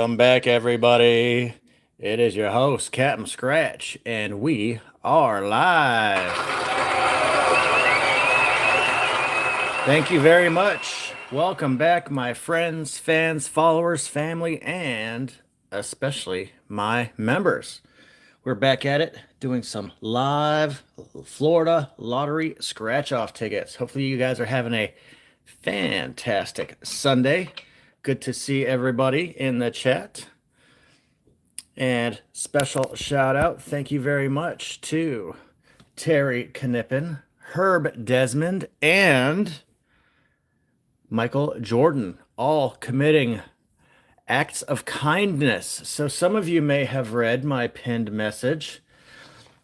Welcome back, everybody. It is your host, Captain Scratch, and we are live. Thank you very much. Welcome back, my friends, fans, followers, family, and especially my members. We're back at it doing some live Florida lottery scratch off tickets. Hopefully, you guys are having a fantastic Sunday. Good to see everybody in the chat. And special shout out, thank you very much to Terry Knippen, Herb Desmond, and Michael Jordan, all committing acts of kindness. So some of you may have read my pinned message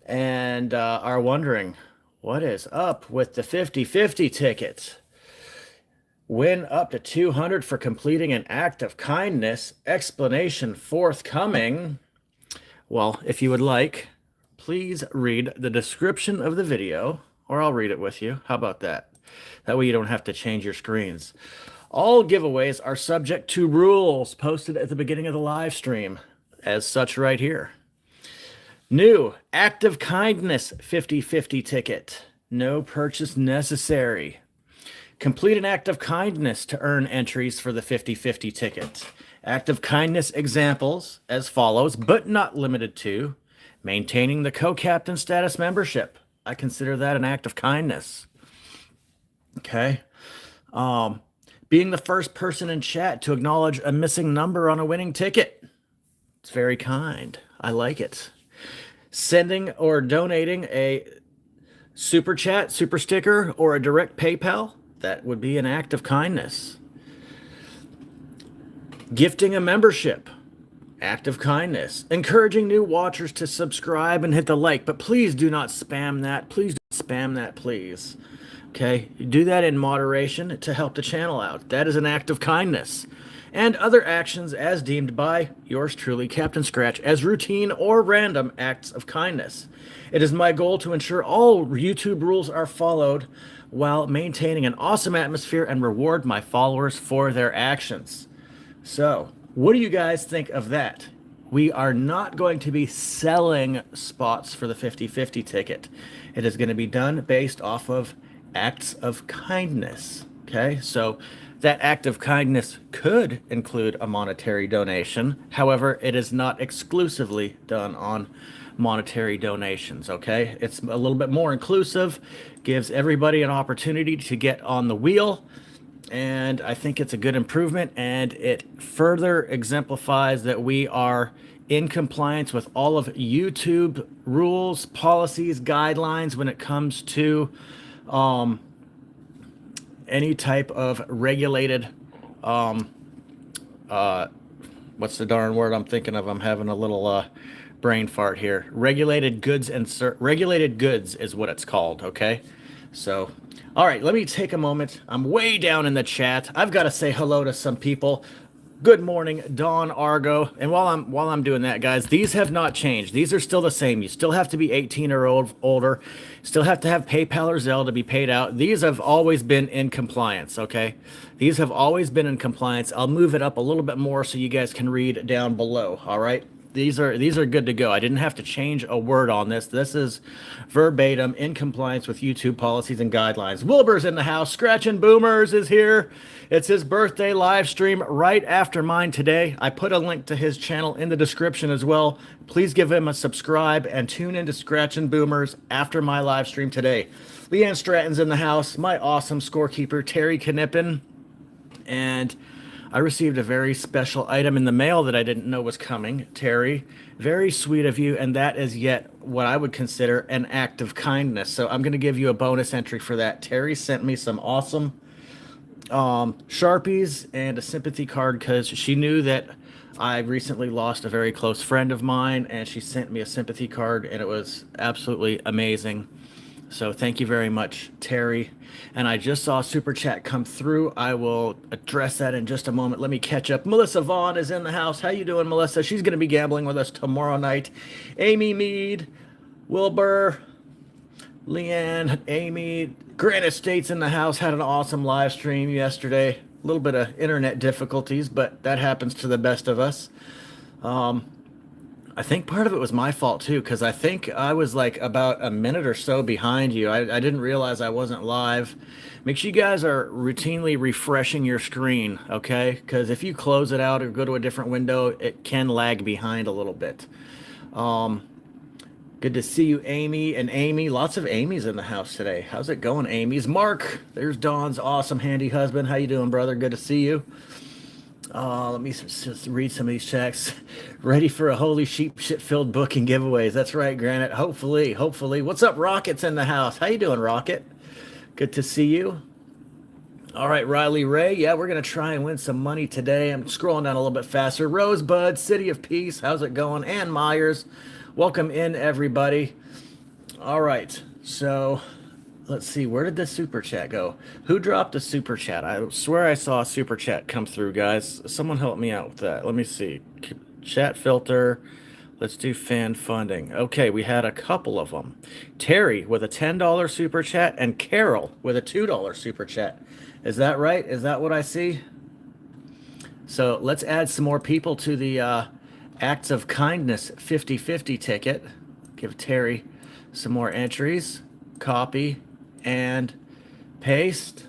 and are wondering, what is up with the 50-50 tickets? Win up to 200 for completing an act of kindness. Explanation forthcoming. Well, if you would like, please read the description of the video, or I'll read it with you. How about that? That way you don't have to change your screens. All giveaways are subject to rules posted at the beginning of the live stream, as such right here. New act of kindness 50-50 ticket. No purchase necessary. Complete an act of kindness to earn entries for the 50-50 ticket. Act of kindness examples as follows, but not limited to: maintaining the co-captain status membership. I consider that an act of kindness. Okay. Being the first person in chat to acknowledge a missing number on a winning ticket. It's very kind. I like it. Sending or donating a super chat, super sticker, or a direct PayPal. That would be an act of kindness. Gifting a membership, act of kindness. Encouraging new watchers to subscribe and hit the like, but please do not spam that. Please don't spam that, please. Okay, do that in moderation to help the channel out. That is an act of kindness. And other actions as deemed by yours truly, Captain Scratch, as routine or random acts of kindness. It is my goal to ensure all YouTube rules are followed while maintaining an awesome atmosphere and reward my followers for their actions. So, what do you guys think of that? We are not going to be selling spots for the 50-50 ticket. It is going to be done based off of acts of kindness. Okay, so that act of kindness could include a monetary donation. However, it is not exclusively done on monetary donations. Okay, it's a little bit more inclusive, gives everybody an opportunity to get on the wheel, and I think it's a good improvement, and it further exemplifies that we are in compliance with all of YouTube rules, policies, guidelines when it comes to any type of regulated what's the darn word I'm thinking of? I'm having a little brain fart here. Regulated goods regulated goods is what it's called. Okay, so all right, let me take a moment. I'm way down in the chat. I've got to say hello to some people. Good morning, Dawn Argo. And while I'm doing that, guys, these have not changed. These are still the same. You still have to be 18 or older. Still have to have PayPal or Zelle to be paid out. These have always been in compliance, okay? These have always been in compliance. I'll move it up a little bit more so you guys can read down below, all right? These are good to go. I didn't have to change a word on this. This is verbatim in compliance with YouTube policies and guidelines. Wilbur's in the house. Scratchin' Boomers is here. It's his birthday live stream right after mine today. I put a link to his channel in the description as well. Please give him a subscribe and tune into Scratchin' Boomers after my live stream today. Leanne Stratton's in the house. My awesome scorekeeper, Terry Knippen. And I received a very special item in the mail that I didn't know was coming. Terry, very sweet of you, and that is yet what I would consider an act of kindness. So I'm going to give you a bonus entry for that. Terry sent me some awesome Sharpies and a sympathy card because she knew that I recently lost a very close friend of mine, and she sent me a sympathy card, and it was absolutely amazing. So thank you very much, Terry. And I just saw Super Chat come through. I will address that in just a moment. Let me catch up. Melissa Vaughn is in the house. How you doing, Melissa? She's going to be gambling with us tomorrow night. Amy Mead, Wilbur, Leanne, Amy. Granite State's in the house. Had an awesome live stream yesterday. little bit of internet difficulties, but that happens to the best of us. I think part of it was my fault too, because I think I was like about a minute or so behind you. I didn't realize I wasn't live. Make sure you guys are routinely refreshing your screen, okay? Because if you close it out or go to a different window, it can lag behind a little bit. Good to see you, Amy and Amy. Lots of Amy's in the house today. How's it going, Amy's? Mark, there's Don's awesome handy husband. How you doing, brother? Good to see you. Let me just read some of these checks. Ready for a holy sheep shit filled book and giveaways. That's right, Granite. Hopefully. What's up, Rocket's in the house? How you doing, Rocket? Good to see you. All right, Riley Ray. Yeah, we're going to try and win some money today. I'm scrolling down a little bit faster. Rosebud, City of Peace. How's it going? Ann Myers. Welcome in, everybody. All right, so let's see. Where did the super chat go? Who dropped a super chat? I swear I saw a super chat come through, guys. Someone help me out with that. Let me see. Chat filter. Let's do fan funding. Okay, we had a couple of them. Terry with a $10 super chat and Carol with a $2 super chat. Is that right? Is that what I see? So let's add some more people to the Acts of Kindness 50/50 ticket. Give Terry some more entries. Copy and paste.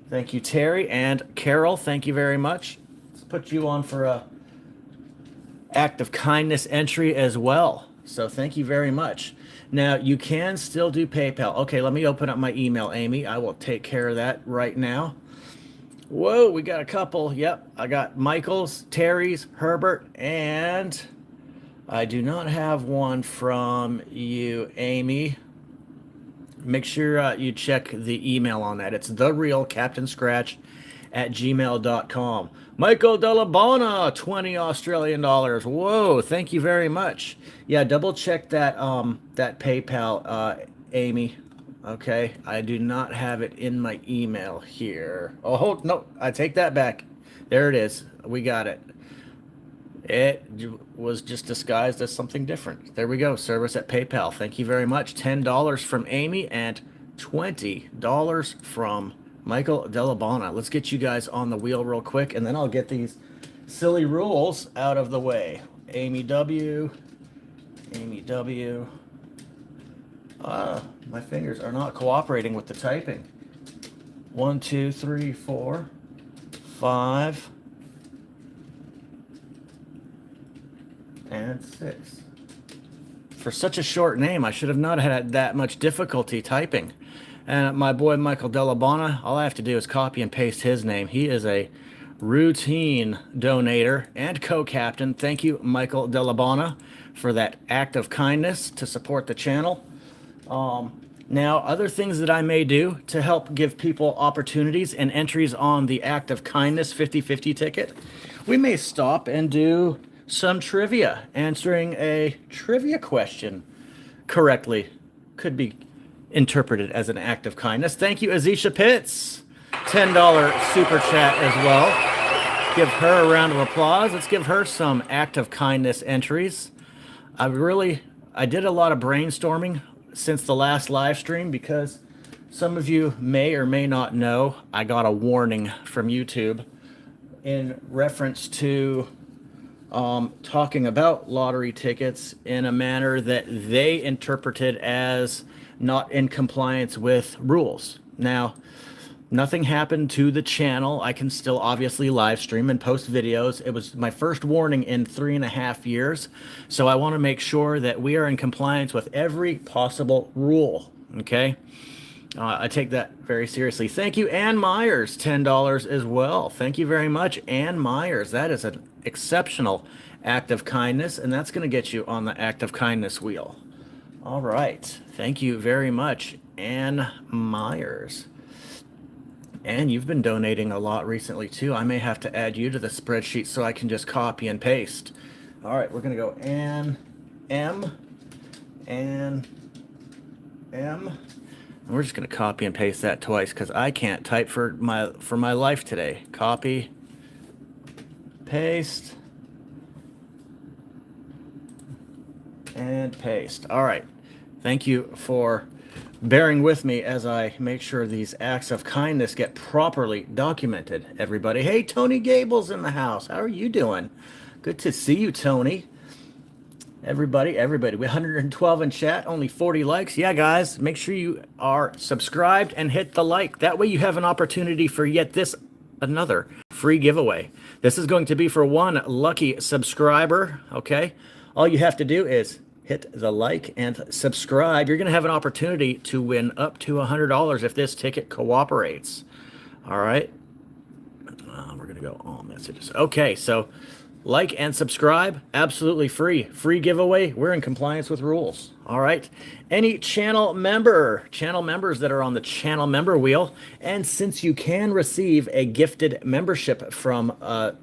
Thank you, Terry. And Carol, thank you very much. Let's put you on for a Act of Kindness entry as well. So thank you very much. Now, you can still do PayPal. Okay, let me open up my email, Amy. I will take care of that right now. Whoa, we got a couple. Yep, I got Michael's, Terry's, Herbert, and I do not have one from you, Amy. Make sure you check the email on that. It's therealcaptainscratch@gmail.com. Michael Delabona, 20 Australian dollars. Whoa, thank you very much. Yeah, double check that that PayPal, Amy. Okay, I do not have it in my email here. Oh, no, I take that back. There it is. We got it. It was just disguised as something different. There we go. Service at PayPal. Thank you very much. $10 from Amy and $20 from Michael Delabona. Let's get you guys on the wheel real quick, and then I'll get these silly rules out of the way. Amy W. Amy W. My fingers are not cooperating with the typing. 1, 2, 3, 4, 5, and 6. For such a short name, I should have not had that much difficulty typing. And my boy Michael Delabona, all I have to do is copy and paste his name. He is a routine donator and co-captain. Thank you, Michael Delabona, for that act of kindness to support the channel. Now, other things that I may do to help give people opportunities and entries on the Act of Kindness 50/50 ticket, we may stop and do some trivia. Answering a trivia question correctly could be interpreted as an act of kindness. Thank you, Azisha Pitts. $10 super chat as well. Give her a round of applause. Let's give her some act of kindness entries. I did a lot of brainstorming since the last live stream because some of you may or may not know I got a warning from YouTube in reference to talking about lottery tickets in a manner that they interpreted as not in compliance with rules. Now, nothing happened to the channel. I can still obviously live stream and post videos. It was my first warning in 3.5 years. So I want to make sure that we are in compliance with every possible rule. Okay. I take that very seriously. Thank you, Ann Myers, $10 as well. Thank you very much, Ann Myers. That is an exceptional act of kindness, and that's going to get you on the act of kindness wheel. All right. Thank you very much, Ann Myers. And you've been donating a lot recently, too. I may have to add you to the spreadsheet so I can just copy and paste. All right, we're going to go Ann M. Ann M. And we're just going to copy and paste that twice because I can't type for my life today. Copy, paste, and paste. All right. Thank you for bearing with me as I make sure these acts of kindness get properly documented. Everybody, hey, Tony Gable's in the house. How are you doing? Good to see you, Tony. Everybody, we 112 in chat, only 40 likes. Yeah, guys, make sure you are subscribed and hit the like. That way you have an opportunity for another free giveaway. This is going to be for one lucky subscriber, okay? All you have to do is hit the like and subscribe. You're going to have an opportunity to win up to $100 if this ticket cooperates. All right? We're going to go all messages. Okay, so like and subscribe, absolutely free. Free giveaway. We're in compliance with rules. All right. Any channel members that are on the channel member wheel, and since you can receive a gifted membership from a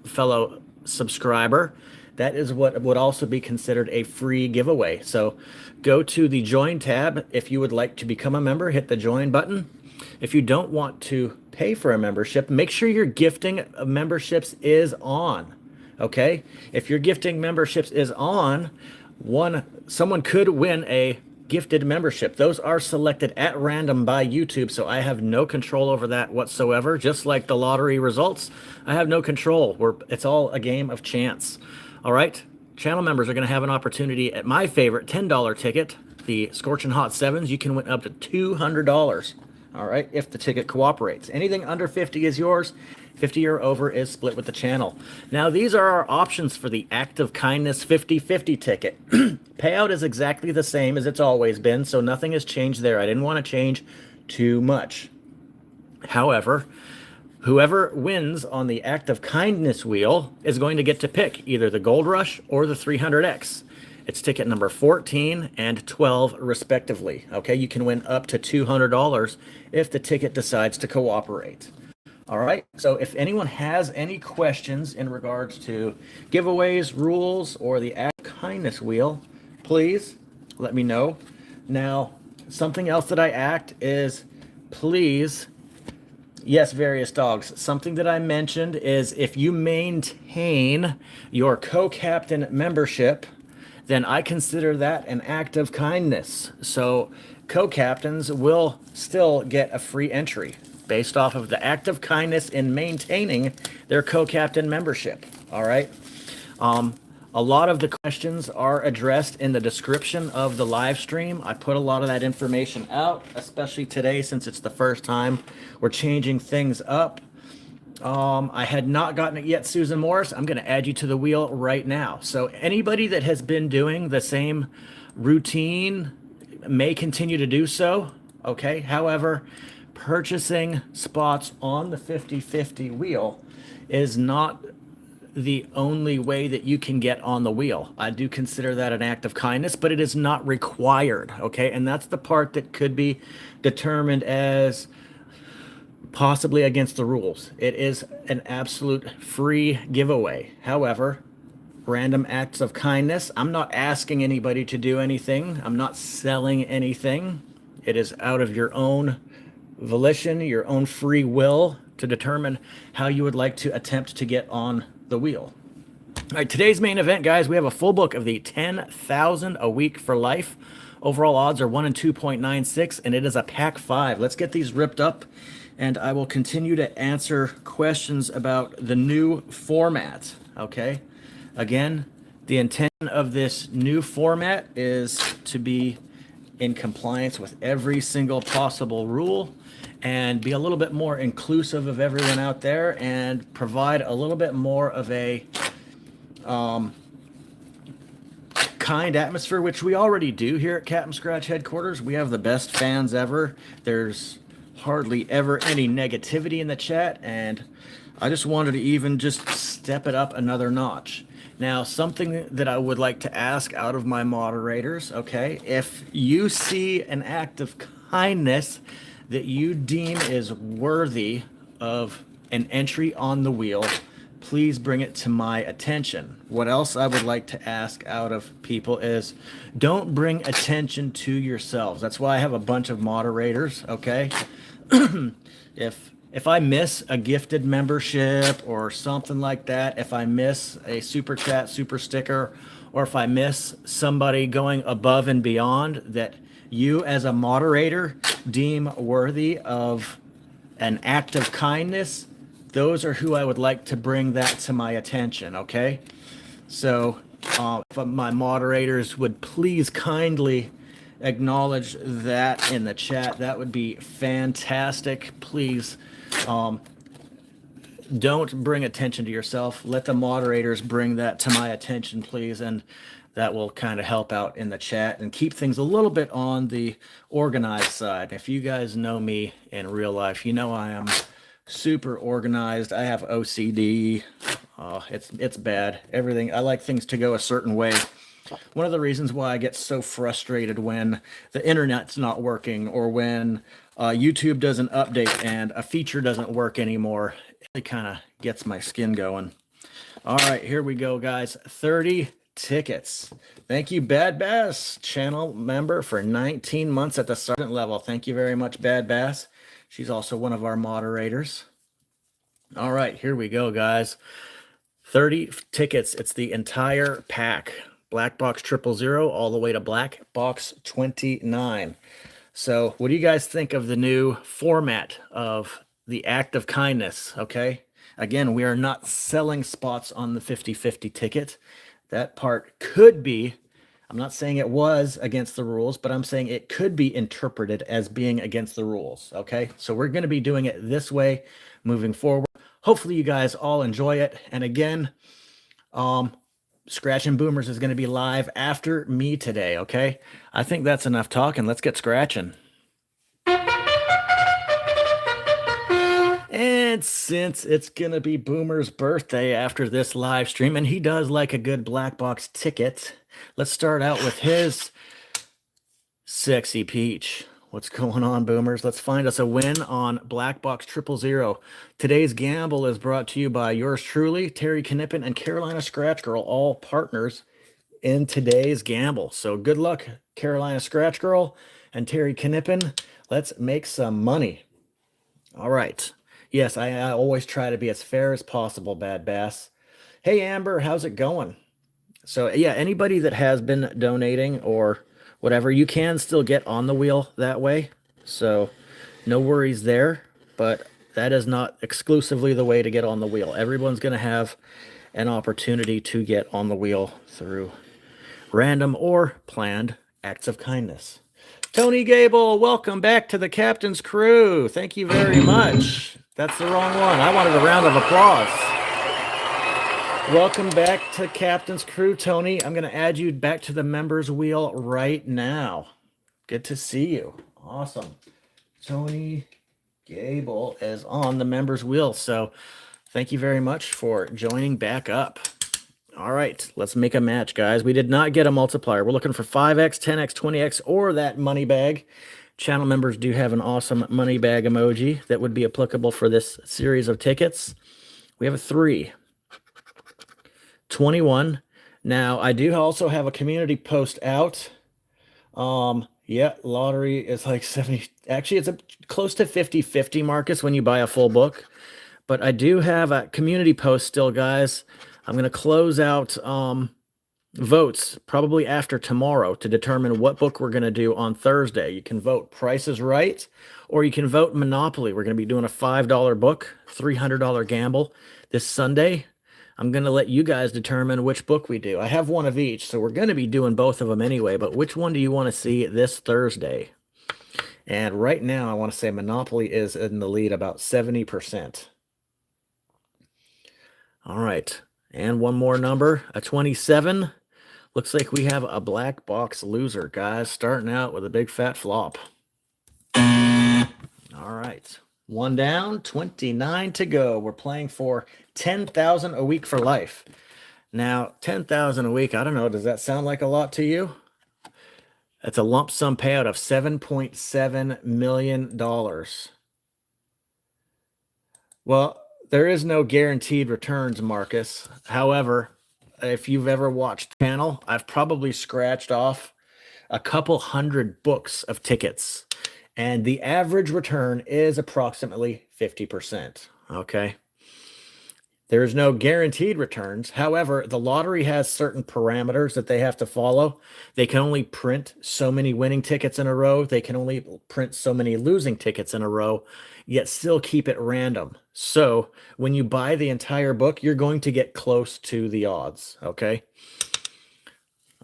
fellow subscriber, that is what would also be considered a free giveaway. So go to the join tab. If you would like to become a member, hit the join button. If you don't want to pay for a membership, make sure your gifting of memberships is on. Okay? If your gifting memberships is on, someone could win a gifted membership. Those are selected at random by YouTube, so I have no control over that whatsoever. Just like the lottery results, I have no control. It's all a game of chance. All right? Channel members are going to have an opportunity at my favorite $10 ticket, the Scorching Hot 7s. You can win up to $200. All right, if the ticket cooperates. Anything under 50 is yours. 50 or over is split with the channel. Now, these are our options for the Act of Kindness 50/50 ticket. Payout is exactly the same as it's always been, so nothing has changed there. I didn't want to change too much. However, whoever wins on the Act of Kindness wheel is going to get to pick either the Gold Rush or the 300X. It's ticket number 14 and 12, respectively. Okay, you can win up to $200 if the ticket decides to cooperate. All right, so if anyone has any questions in regards to giveaways, rules, or the Act of Kindness wheel, please let me know. Now, something else that I act is, please, yes, various dogs. Something that I mentioned is if you maintain your co-captain membership, then I consider that an act of kindness. So co-captains will still get a free entry based off of the act of kindness in maintaining their co-captain membership. All right. A lot of the questions are addressed in the description of the live stream. I put a lot of that information out, especially today since it's the first time we're changing things up. I had not gotten it yet, Susan Morris. I'm going to add you to the wheel right now. So anybody that has been doing the same routine may continue to do so. Okay. However, purchasing spots on the 50/50 wheel is not the only way that you can get on the wheel. I do consider that an act of kindness, but it is not required. Okay. And that's the part that could be determined as possibly against the rules. It is an absolute free giveaway. However, random acts of kindness, I'm not asking anybody to do anything. I'm not selling anything. It is out of your own volition, your own free will to determine how you would like to attempt to get on the wheel. All right, today's main event, guys, we have a full book of the 10,000 a week for life. Overall odds are 1 in 2.96, and it is a pack 5. Let's get these ripped up, and I will continue to answer questions about the new format, okay? Again, the intent of this new format is to be in compliance with every single possible rule and be a little bit more inclusive of everyone out there and provide a little bit more of a kind atmosphere, which we already do here at Captain Scratch headquarters. We have the best fans ever. There's hardly ever any negativity in the chat, and I just wanted to even just step it up another notch. Now, something that I would like to ask out of my moderators, okay, if you see an act of kindness that you deem is worthy of an entry on the wheel, please bring it to my attention. What else I would like to ask out of people is don't bring attention to yourselves. That's why I have a bunch of moderators, okay? If I miss a gifted membership or something like that, if I miss a super chat, super sticker, or if I miss somebody going above and beyond that you as a moderator deem worthy of an act of kindness, those are who I would like to bring that to my attention, okay? So if my moderators would please kindly acknowledge that in the chat, that would be fantastic. Please don't bring attention to yourself. Let the moderators bring that to my attention, please. And that will kind of help out in the chat and keep things a little bit on the organized side. If you guys know me in real life, you know I am super organized. I have OCD. It's bad. Everything. I like things to go a certain way. One of the reasons why I get so frustrated when the internet's not working or when YouTube doesn't update and a feature doesn't work anymore, it kind of gets my skin going. All right, here we go, guys. 30 tickets. Thank you, Bad Bass, channel member for 19 months at the sergeant level. Thank you very much, Bad Bass. She's also one of our moderators. All right, here we go, guys. 30 tickets. It's the entire pack. Blackbox 000 all the way to Blackbox 29. So what do you guys think of the new format of the act of kindness? Okay. Again, we are not selling spots on the 50-50 ticket. That part could be, I'm not saying it was against the rules, but I'm saying it could be interpreted as being against the rules. Okay. So we're going to be doing it this way moving forward. Hopefully you guys all enjoy it. And again, Scratching Boomers is going to be live after me today, okay? I think that's enough talking. Let's get scratching. And since it's going to be Boomer's birthday after this live stream, and he does like a good black box ticket, let's start out with his Sexy Peach. What's going on, Boomers? Let's find us a win on Blackbox 000. Today's gamble is brought to you by yours truly, Terry Knippen and Carolina Scratch Girl, all partners in today's gamble. So good luck, Carolina Scratch Girl and Terry Knippen. Let's make some money. All right. Yes, I always try to be as fair as possible, Bad Bass. Hey, Amber, how's it going? So yeah, anybody that has been donating or whatever, you can still get on the wheel that way. So no worries there, but that is not exclusively the way to get on the wheel. Everyone's going to have an opportunity to get on the wheel through random or planned acts of kindness. Tony Gable, welcome back to the Captain's Crew. Thank you very much. That's the wrong one. I wanted a round of applause. Welcome back to Captain's Crew, Tony. I'm going to add you back to the members wheel right now. Good to see you. Awesome. Tony Gable is on the members wheel. So thank you very much for joining back up. All right, let's make a match, guys. We did not get a multiplier. We're looking for 5x, 10x, 20x, or that money bag. Channel members do have an awesome money bag emoji that would be applicable for this series of tickets. We have a 3. 21. Now, I do also have a community post out. Yeah, lottery is like 70. Actually, it's close to 50-50, Marcus, when you buy a full book. But I do have a community post still, guys. I'm going to close out votes probably after tomorrow to determine what book we're going to do on Thursday. You can vote Price is Right, or you can vote Monopoly. We're going to be doing a $5 book, $300 gamble this Sunday. I'm going to let you guys determine which book we do. I have one of each, so we're going to be doing both of them anyway, but which one do you want to see this Thursday? And right now, I want to say Monopoly is in the lead about 70%. All right, and one more number, a 27. Looks like we have a black box loser, guys, starting out with a big fat flop. All right. One down, 29 to go. We're playing for 10,000 a week for life. Now, 10,000 a week, I don't know, does that sound like a lot to you? That's a lump sum payout of $7.7 million. Well, there is no guaranteed returns, Marcus. However, if you've ever watched the channel, I've probably scratched off a couple hundred books of tickets. And the average return is approximately 50%. Okay. There is no guaranteed returns. However, the lottery has certain parameters that they have to follow. They can only print so many winning tickets in a row. They can only print so many losing tickets in a row, yet still keep it random. So when you buy the entire book, you're going to get close to the odds. Okay.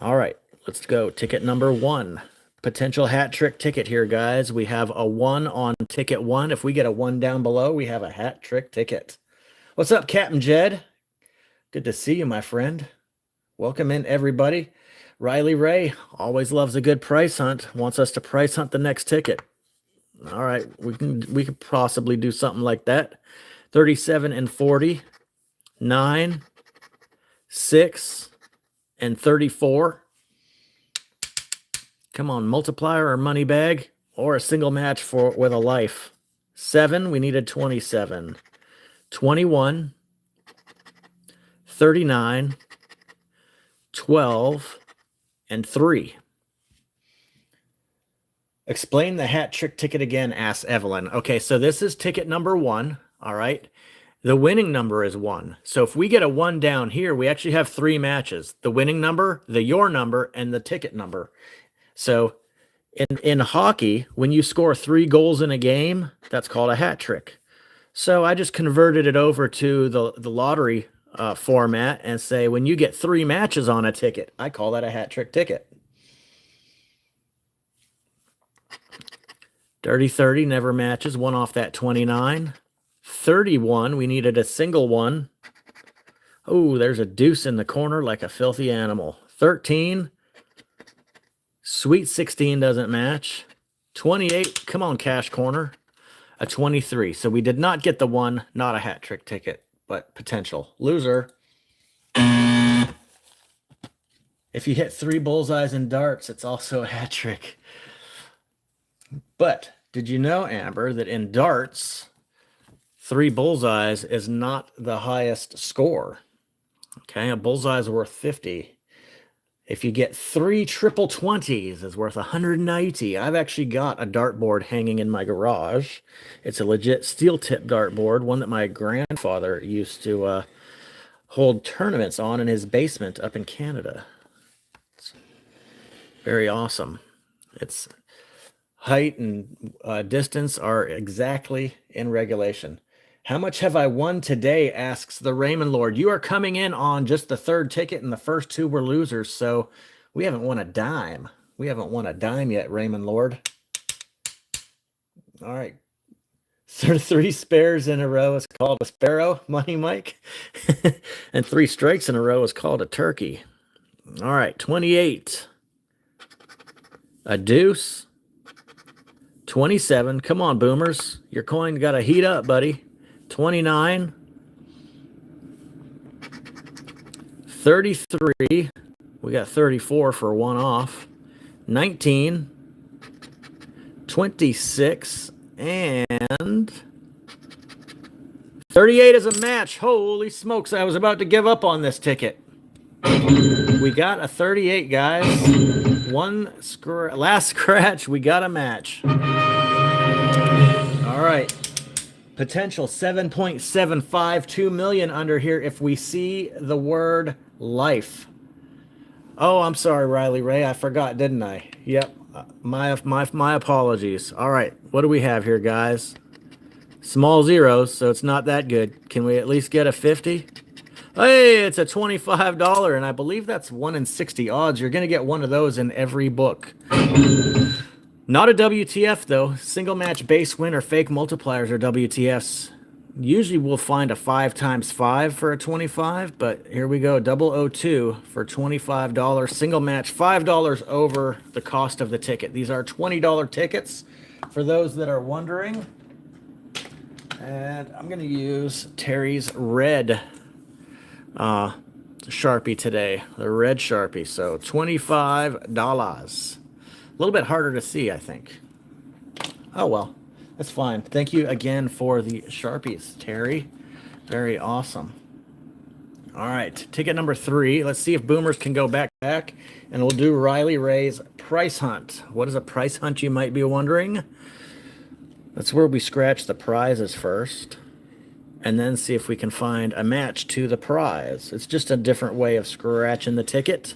All right, let's go. Ticket number 1. Potential hat trick ticket here, guys. We have a 1 on ticket 1. If we get a 1 down below, we have a hat trick ticket. What's up, Captain Jed? Good to see you, my friend. Welcome in, everybody. Riley Ray always loves a good price hunt. Wants us to price hunt the next ticket. All right, we could possibly do something like that. 37 and 40, 9, 6, and 34. Come on, multiplier or money bag or a single match with a life. 7, we needed 27. 21, 39, 12, and 3. Explain the hat trick ticket again, asks Evelyn. Okay, so this is ticket number 1, all right? The winning number is 1. So if we get a 1 down here, we actually have 3 matches. The winning number, the your number, and the ticket number. So in hockey, when you score 3 goals in a game, that's called a hat trick. So I just converted it over to the lottery format and say, when you get 3 matches on a ticket, I call that a hat trick ticket. Dirty 30 never matches. 1 off that 29. 31, we needed a single 1. Oh, there's a deuce in the corner like a filthy animal. 13. Sweet 16 doesn't match. 28, come on, cash corner. A 23. So we did not get the 1, not a hat trick ticket, but potential. Loser. If you hit 3 bullseyes in darts, it's also a hat trick. But did you know, Amber, that in darts, 3 bullseyes is not the highest score? Okay, a bullseye is worth 50. If you get 3 triple 20s, it's worth 180. I've actually got a dartboard hanging in my garage. It's a legit steel tip dartboard, one that my grandfather used to hold tournaments on in his basement up in Canada. It's very awesome. Its height and distance are exactly in regulation. How much have I won today, asks the Raymond Lord. You are coming in on just the 3rd ticket, and the first 2 were losers, so we haven't won a dime. We haven't won a dime yet, Raymond Lord. All right. 3 spares in a row is called a sparrow, Money Mike. And 3 strikes in a row is called a turkey. All right, 28. A deuce. 27. Come on, boomers. Your coin got to heat up, buddy. 29, 33, we got 34 for 1 off, 19, 26, and 38 is a match. Holy smokes, I was about to give up on this ticket. We got a 38, guys. Last scratch, we got a match. All right. Potential 7.75, 2 million under here if we see the word life. Oh, I'm sorry, Riley Ray. I forgot, didn't I? Yep. My apologies. All right. What do we have here, guys? Small zeros, so it's not that good. Can we at least get a 50? Hey, it's a $25, and I believe that's 1 in 60 odds. You're going to get one of those in every book. Not a WTF, though. Single match base win or fake multipliers are WTFs. Usually we'll find a 5 times 5 for a 25, but here we go. 002 for $25. Single match, $5 over the cost of the ticket. These are $20 tickets for those that are wondering. And I'm going to use Terry's red Sharpie today. The red Sharpie. So $25. A little bit harder to see, I think. Oh, well, that's fine. Thank you again for the Sharpies, Terry. Very awesome. All right, ticket number 3. Let's see if boomers can go back, and we'll do Riley Ray's price hunt. What is a price hunt, you might be wondering? That's where we scratch the prizes first. and then see if we can find a match to the prize. It's just a different way of scratching the ticket.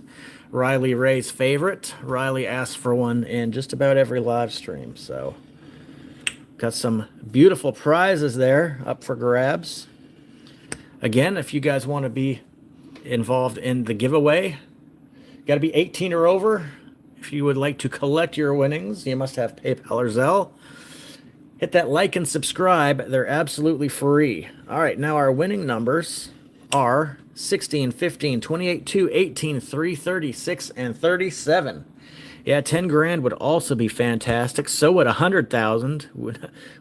Riley Ray's favorite. Riley asked for one in just about every live stream. So got some beautiful prizes there up for grabs. Again, if you guys want to be involved in the giveaway, got to be 18 or over. If you would like to collect your winnings, you must have PayPal or Zelle. Hit that like and subscribe. They're absolutely free. All right, now our winning numbers are 16, 15, 28, 2, 18, 3, 36, and 37. Yeah, 10 grand would also be fantastic. So would 100,000.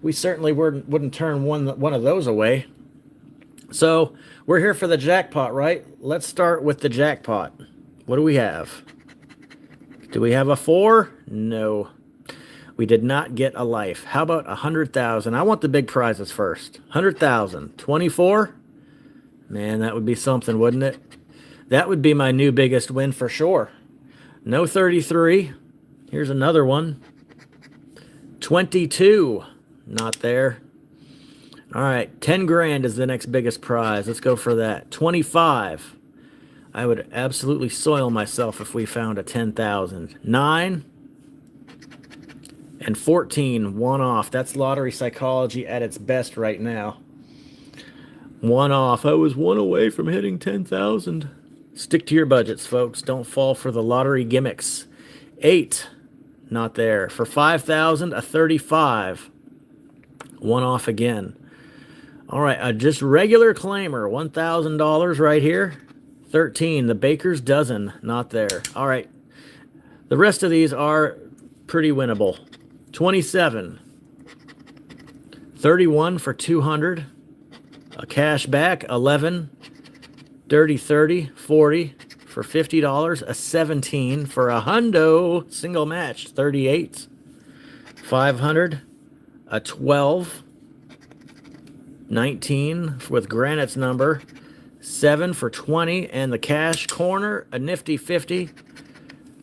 We certainly wouldn't turn one of those away. So we're here for the jackpot, right? Let's start with the jackpot. What do we have? Do we have a 4? No. We did not get a life. How about 100,000? I want the big prizes first. 100,000. 24? Man, that would be something, wouldn't it? That would be my new biggest win for sure. No 33. Here's another one. 22. Not there. All right, 10 grand is the next biggest prize. Let's go for that. 25. I would absolutely soil myself if we found a 10,000. 9 and 14. One off. That's lottery psychology at its best right now. One off. I was one away from hitting 10,000. Stick to your budgets, folks. Don't fall for the lottery gimmicks. 8. Not there. For 5,000, a 35. One off again. All right, just regular claimer. $1,000 right here. 13. The baker's dozen. Not there. All right. The rest of these are pretty winnable. 27. 31 for 200. A cash back, 11, dirty 30, 40 for $50, a 17 for a hundo, single match, 38, 500, a 12, 19 with Granite's number, 7 for 20, and the cash corner, a nifty 50,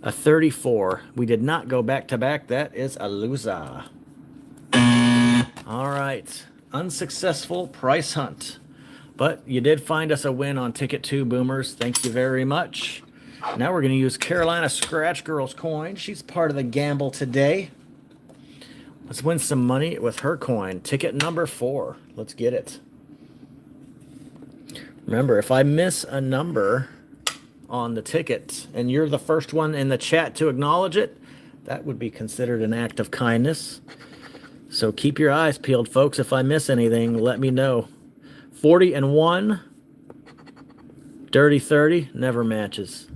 a 34. We did not go back to back. That is a loser. All right. Unsuccessful price hunt. But you did find us a win on Ticket 2, Boomers. Thank you very much. Now we're going to use Carolina Scratch Girl's coin. She's part of the gamble today. Let's win some money with her coin. Ticket number 4. Let's get it. Remember, if I miss a number on the ticket and you're the first one in the chat to acknowledge it, that would be considered an act of kindness. So keep your eyes peeled, folks. If I miss anything, let me know. 40 and 1. Dirty 30. Never matches.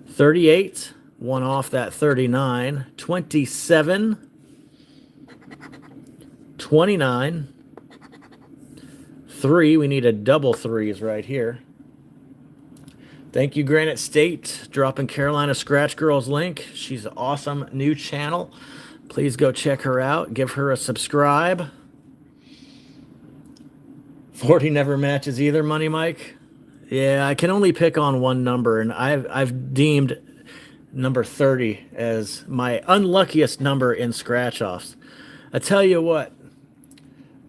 38. One off that 39. 27. 29. 3. We need a double threes right here. Thank you, Granite State, dropping Carolina Scratch Girl's link. She's an awesome new channel. Please go check her out. Give her a subscribe. 40 never matches either, Money Mike. Yeah, I can only pick on one number, and I've deemed number 30 as my unluckiest number in scratch-offs. I tell you what,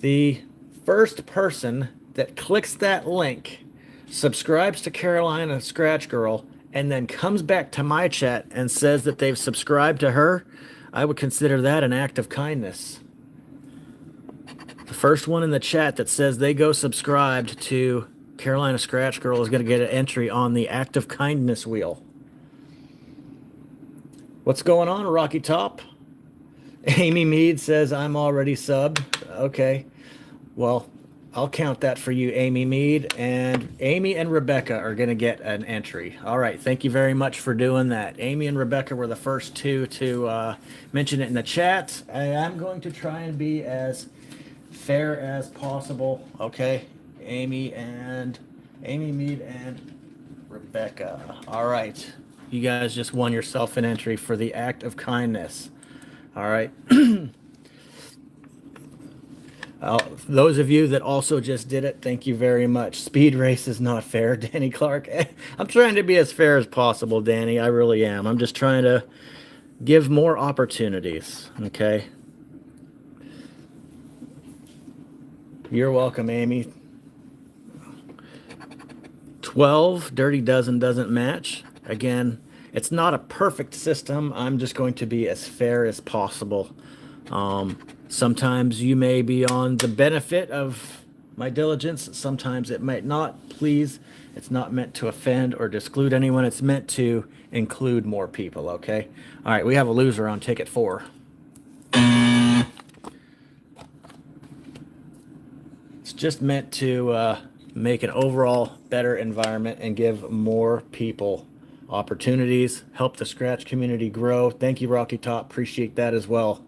the first person that clicks that link, subscribes to Carolina Scratch Girl, and then comes back to my chat and says that they've subscribed to her, I would consider that an act of kindness. The first one in the chat that says they go subscribed to Carolina Scratch Girl is going to get an entry on the act of kindness wheel. What's going on, Rocky Top? Amy Mead says, I'm already subbed. Okay. Well, I'll count that for you, Amy Mead. And Amy and Rebecca are going to get an entry. All right. Thank you very much for doing that. Amy and Rebecca were the first two to mention it in the chat. I am going to try and be as fair as possible. Okay. Amy Mead and Rebecca. All right. You guys just won yourself an entry for the act of kindness. All right. Those of you that also just did it, thank you very much. Speed race is not fair, Danny Clark. I'm trying to be as fair as possible, Danny. I really am. I'm just trying to give more opportunities, okay? You're welcome, Amy. 12, Dirty Dozen doesn't match. Again, it's not a perfect system. I'm just going to be as fair as possible. Sometimes you may be on the benefit of my diligence. Sometimes it might not. Please, it's not meant to offend or disclude anyone. It's meant to include more people, okay? All right, we have a loser on ticket 4. It's just meant to make an overall better environment and give more people opportunities, help the scratch community grow. Thank you, Rocky Top. Appreciate that as well.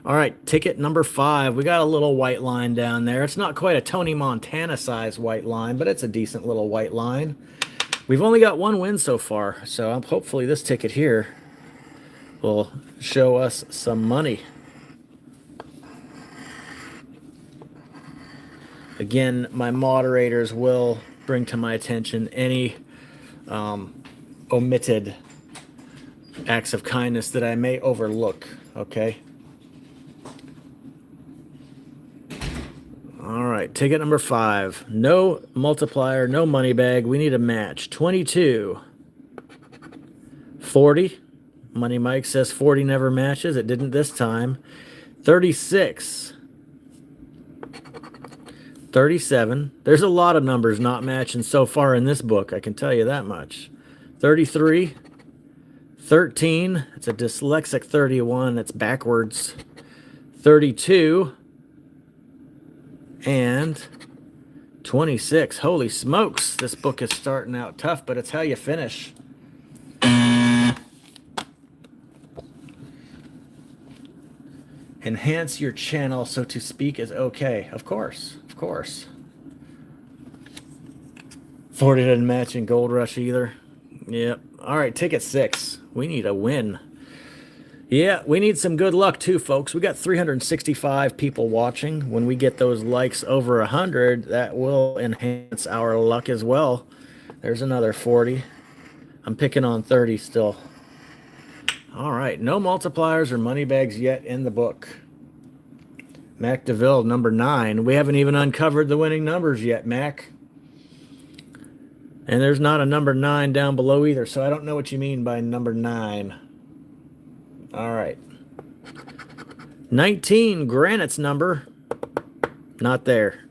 All right, ticket number 5. We got a little white line down there. It's not quite a Tony Montana size white line, but it's a decent little white line. We've only got one win so far, so hopefully this ticket here will show us some money. Again, my moderators will bring to my attention any omitted acts of kindness that I may overlook, okay? All right, ticket number 5. No multiplier, no money bag. We need a match. 22. 40. Money Mike says 40 never matches. It didn't this time. 36. 37. There's a lot of numbers not matching so far in this book, I can tell you that much. 33. 13. It's a dyslexic 31. It's backwards. 32. And 26. Holy smokes. This book is starting out tough, but it's how you finish. Enhance your channel, so to speak, is okay. Of course. Of course. 40 doesn't match in Gold Rush either. Yep. All right, ticket 6. We need a win. Yeah, we need some good luck too, folks. We got 365 people watching. When we get those likes over 100, that will enhance our luck as well. There's another 40. I'm picking on 30 still. All right, no multipliers or money bags yet in the book. Mac DeVille, number 9. We haven't even uncovered the winning numbers yet, Mac. And there's not a number 9 down below either, so I don't know what you mean by number 9. All right. 19, Granite's number. Not there.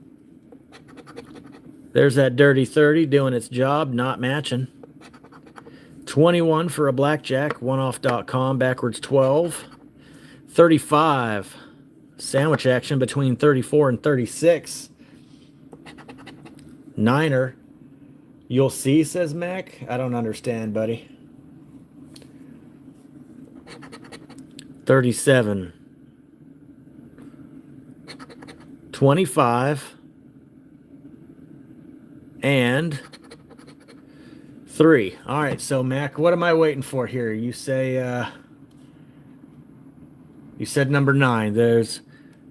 There's that dirty 30 doing its job, not matching. 21 for a blackjack, oneoff.com, backwards 12. 35, sandwich action between 34 and 36. Niner, you'll see, says Mac. I don't understand, buddy. 37. 25. And 3. All right, so Mac, what am I waiting for here? You say you said number 9. There's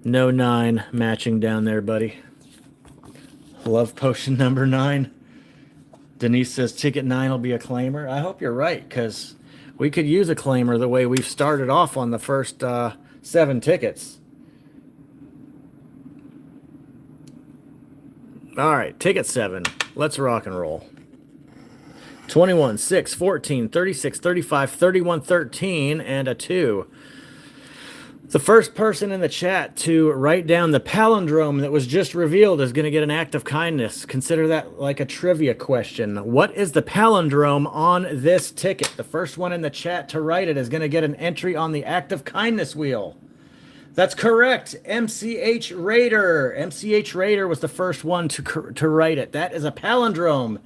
no 9 matching down there, buddy. Love potion number 9. Denise says ticket 9 will be a claimer. I hope you're right, because we could use a claimer the way we've started off on the first 7 tickets. All right, ticket 7. Let's rock and roll. 21, 6, 14, 36, 35, 31, 13, and a 2. The first person in the chat to write down the palindrome that was just revealed is going to get an act of kindness. Consider that like a trivia question. What is the palindrome on this ticket? The first one in the chat to write it is going to get an entry on the act of kindness wheel. That's correct. MCH Raider. MCH Raider was the first one to write it. That is a palindrome.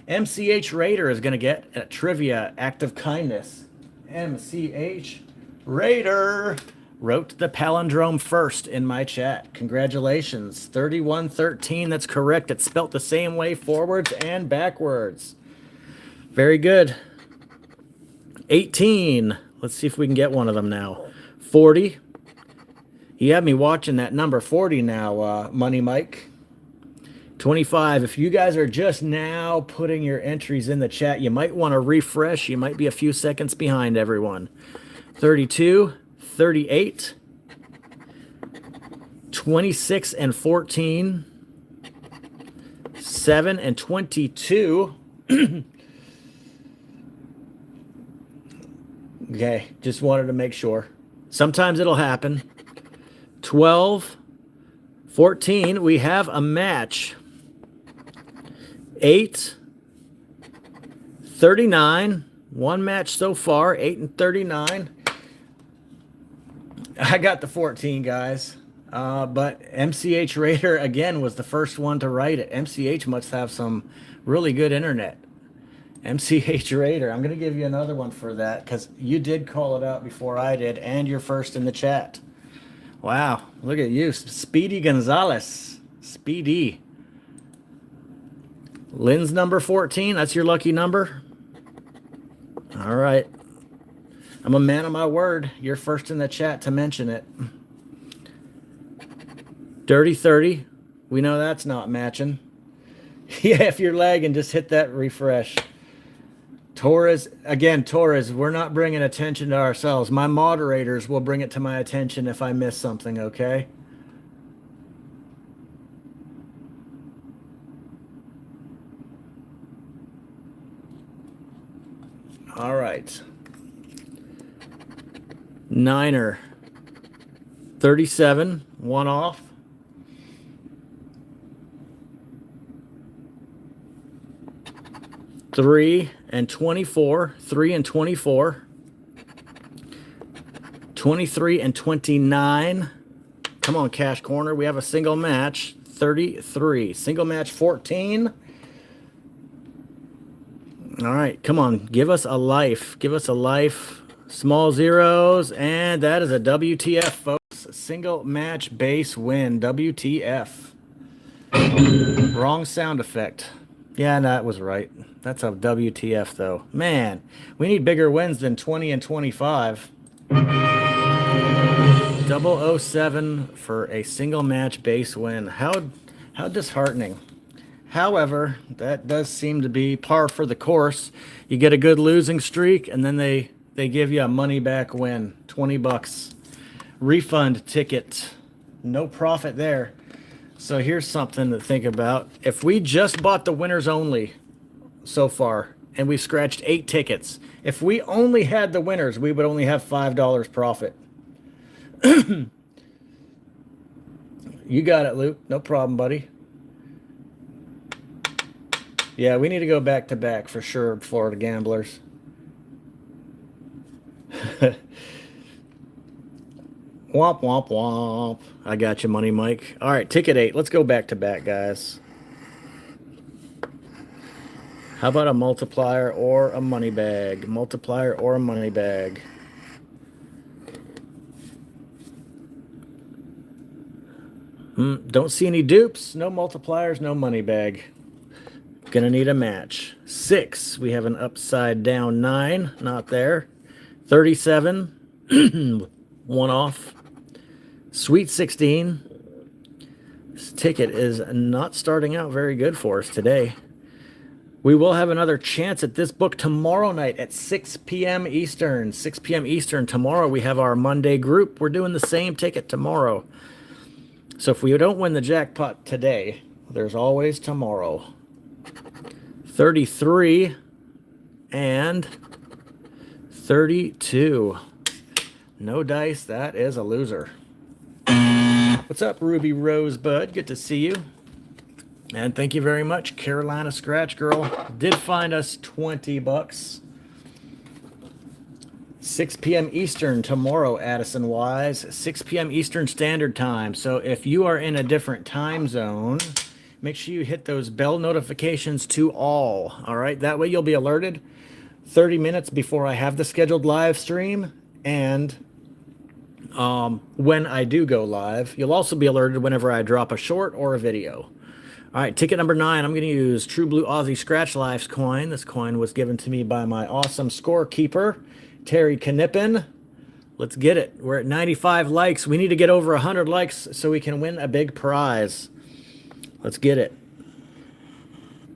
MCH Raider is going to get a trivia act of kindness. MCH Raider wrote the palindrome first in my chat. Congratulations. 3113. That's correct. It's spelt the same way forwards and backwards. Very good. 18. Let's see if we can get one of them now. 40. You have me watching that number 40 now, Money Mike. 25. If you guys are just now putting your entries in the chat, you might want to refresh. You might be a few seconds behind everyone. 32, 38, 26 and 14. 7 and 22. Okay, just wanted to make sure. Sometimes it'll happen. 12, 14. We have a match. 8, 39. One match so far, 8 and 39. I got the 14, guys. But MCH Raider, again, was the first one to write it. MCH must have some really good internet. MCH Raider, I'm going to give you another one for that because you did call it out before I did, and you're first in the chat. Wow, look at you. Speedy Gonzalez. Speedy. Lynn's number 14, that's your lucky number? All right. I'm a man of my word. You're first in the chat to mention it. Dirty 30. We know that's not matching. Yeah, if you're lagging, just hit that refresh. Torres, again, Torres, we're not bringing attention to ourselves. My moderators will bring it to my attention if I miss something, okay? All right. Niner. 37, one off. 3 and 24, 3 and 24, 23 and 29. Come on, Cash Corner. We have a single match, 33. Single match, 14. All right, come on. Give us a life. Give us a life. Small zeros, and that is a WTF, folks. Single match base win, WTF. Wrong sound effect. Yeah, no, that was right. That's a WTF, though. Man, we need bigger wins than 20 and 25. 007 for a single match base win. How disheartening. However, that does seem to be par for the course. You get a good losing streak, and then they give you a money back win. 20 bucks. Refund ticket. No profit there. So here's something to think about. If we just bought the winners only so far, and we scratched 8 tickets, if we only had the winners, we would only have $5 profit. You got it, Luke. No problem, buddy. Yeah, we need to go back to back for sure, Florida gamblers. Womp, womp, womp. I got you, Money Mike. All right, ticket 8. Let's go back to back, guys. How about a multiplier or a money bag? Multiplier or a money bag. Don't see any dupes. No multipliers, no money bag. Gonna need a match. 6. We have an upside down 9. Not there. 37. One off. Sweet 16. This ticket is not starting out very good for us today. We will have another chance at this book tomorrow night at 6 p.m. Eastern. 6 p.m. Eastern tomorrow. We have our Monday group. We're doing the same ticket tomorrow. So if we don't win the jackpot today, there's always tomorrow. 33 and 32. No dice. That is a loser. What's up, Ruby Rosebud? Good to see you. And thank you very much, Carolina Scratch Girl. Did find us 20 bucks. 6 p.m. Eastern tomorrow, Addison Wise. 6 p.m. Eastern Standard Time. So if you are in a different time zone, make sure you hit those bell notifications to all. All right, that way you'll be alerted 30 minutes before I have the scheduled live stream. And when I do go live, you'll also be alerted whenever I drop a short or a video. All right, ticket number 9, I'm going to use True Blue Aussie Scratch Lives coin. This coin was given to me by my awesome scorekeeper, Terry Knippen. Let's get it. We're at 95 likes. We need to get over 100 likes so we can win a big prize. Let's get it.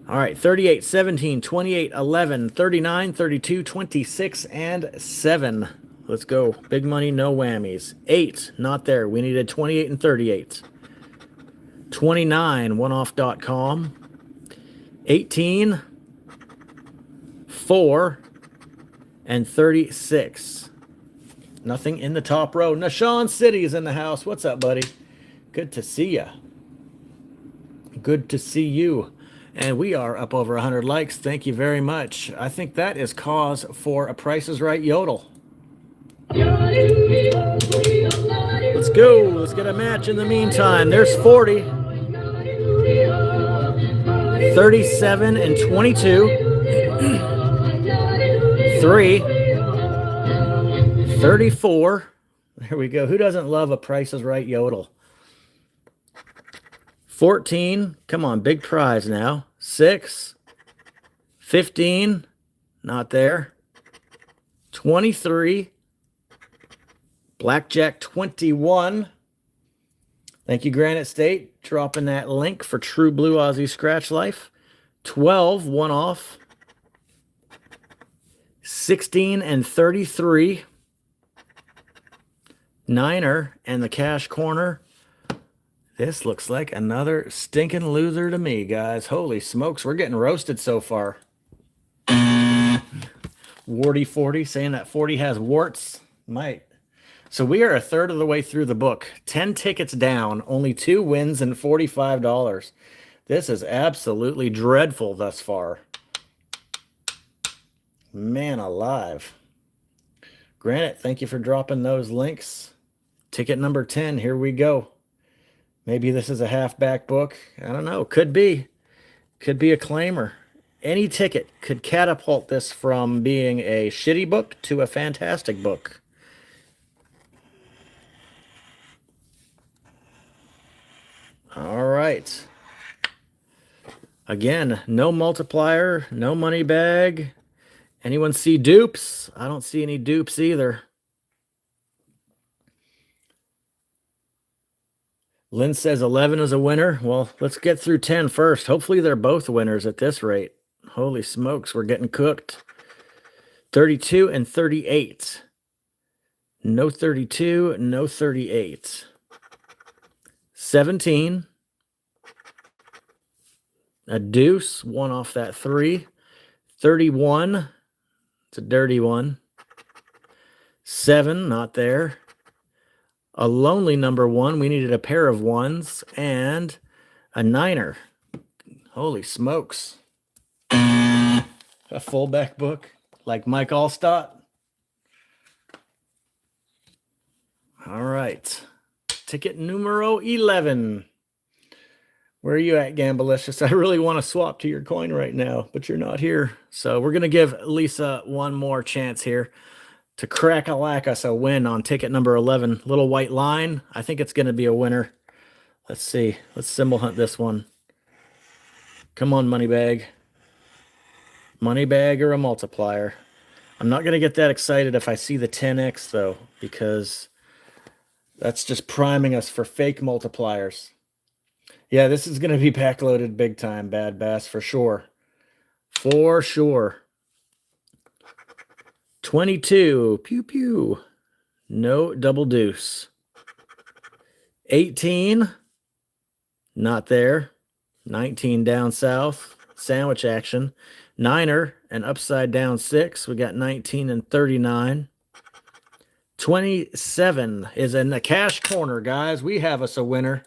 All right, 38, 17, 28, 11, 39, 32, 26, and 7. Let's go. Big money, no whammies. 8, not there. We needed 28 and 38. 29, oneoff.com. 18, 4, and 36. Nothing in the top row. Nashawn City is in the house. What's up, buddy? Good to see ya. Good to see you. And we are up over 100 likes. Thank you very much. I think that is cause for a Price is Right yodel. Let's go. Let's get a match in the meantime. There's 40. 37 and 22. 3. 34. There we go. Who doesn't love a Price is Right yodel? 14. Come on, big prize now. 6. 15. Not there. 23. Blackjack 21. Thank you, Granite State, dropping that link for True Blue Aussie Scratch Life. 12, one off. 16 and 33. Niner and the cash corner. This looks like another stinking loser to me, guys. Holy smokes, we're getting roasted so far. Warty 40 saying that 40 has warts. Might. So we are a third of the way through the book. 10 tickets down, only 2 wins and $45. This is absolutely dreadful thus far. Man alive. Granite, thank you for dropping those links. Ticket number 10, here we go. Maybe this is a halfback book. I don't know. Could be. Could be a claimer. Any ticket could catapult this from being a shitty book to a fantastic book. All right. Again, no multiplier, no money bag. Anyone see dupes? I don't see any dupes either. Lynn says 11 is a winner. Well, let's get through 10 first. Hopefully they're both winners at this rate. Holy smokes, we're getting cooked. 32 and 38. No 32, no 38. 17. A deuce, one off that 3. 31. It's a dirty one. 7, not there. A lonely number 1. We needed a pair of 1s and a 9er. Holy smokes. A fullback book like Mike Allstott. All right. Ticket numero 11. Where are you at, Gambalicious? I really want to swap to your coin right now, but you're not here. So we're going to give Lisa one more chance here to crack-a-lack us a win on ticket number 11. Little white line. I think it's going to be a winner. Let's see. Let's symbol hunt this one. Come on, money bag. Money bag or a multiplier. I'm not going to get that excited if I see the 10x, though, because that's just priming us for fake multipliers. Yeah, this is going to be backloaded big time, Bad Bass, for sure. For sure. 22. Pew, pew. No double deuce. 18. Not there. 19 down south. Sandwich action. 9er and upside down 6. We got 19 and 39. 27 is in the cash corner, guys. We have us a winner.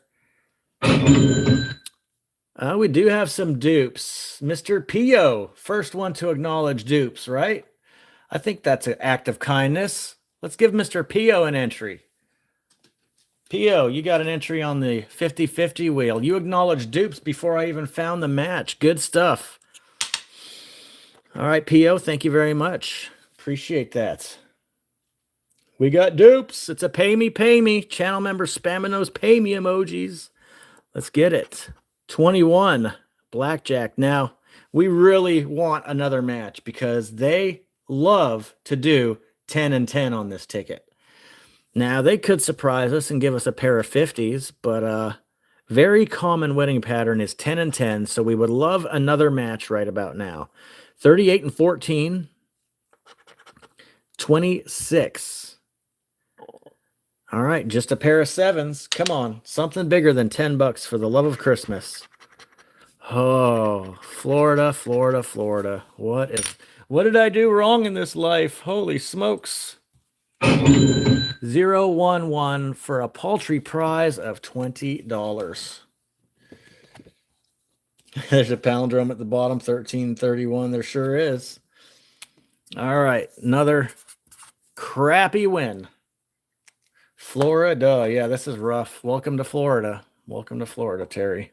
We do have some dupes. Mr. P.O., first one to acknowledge dupes, right? I think that's an act of kindness. Let's give Mr. P.O. an entry. P.O., you got an entry on the 50-50 wheel. You acknowledged dupes before I even found the match. Good stuff. All right, P.O., thank you very much. Appreciate that. We got dupes. It's a pay me. Channel member spamming those pay me emojis. Let's get it. 21, Blackjack. Now, we really want another match because they love to do 10 and 10 on this ticket. Now, they could surprise us and give us a pair of 50s, but very common winning pattern is 10 and 10, so we would love another match right about now. 38 and 14. 26. All right, just a pair of sevens. Come on, something bigger than $10 for the love of Christmas. Oh, Florida, Florida, Florida. What did I do wrong in this life? Holy smokes. 011 for a paltry prize of $20. There's a palindrome at the bottom, 1331. There sure is. All right, another crappy win. Florida. Yeah, this is rough. Welcome to Florida. Welcome to Florida, Terry.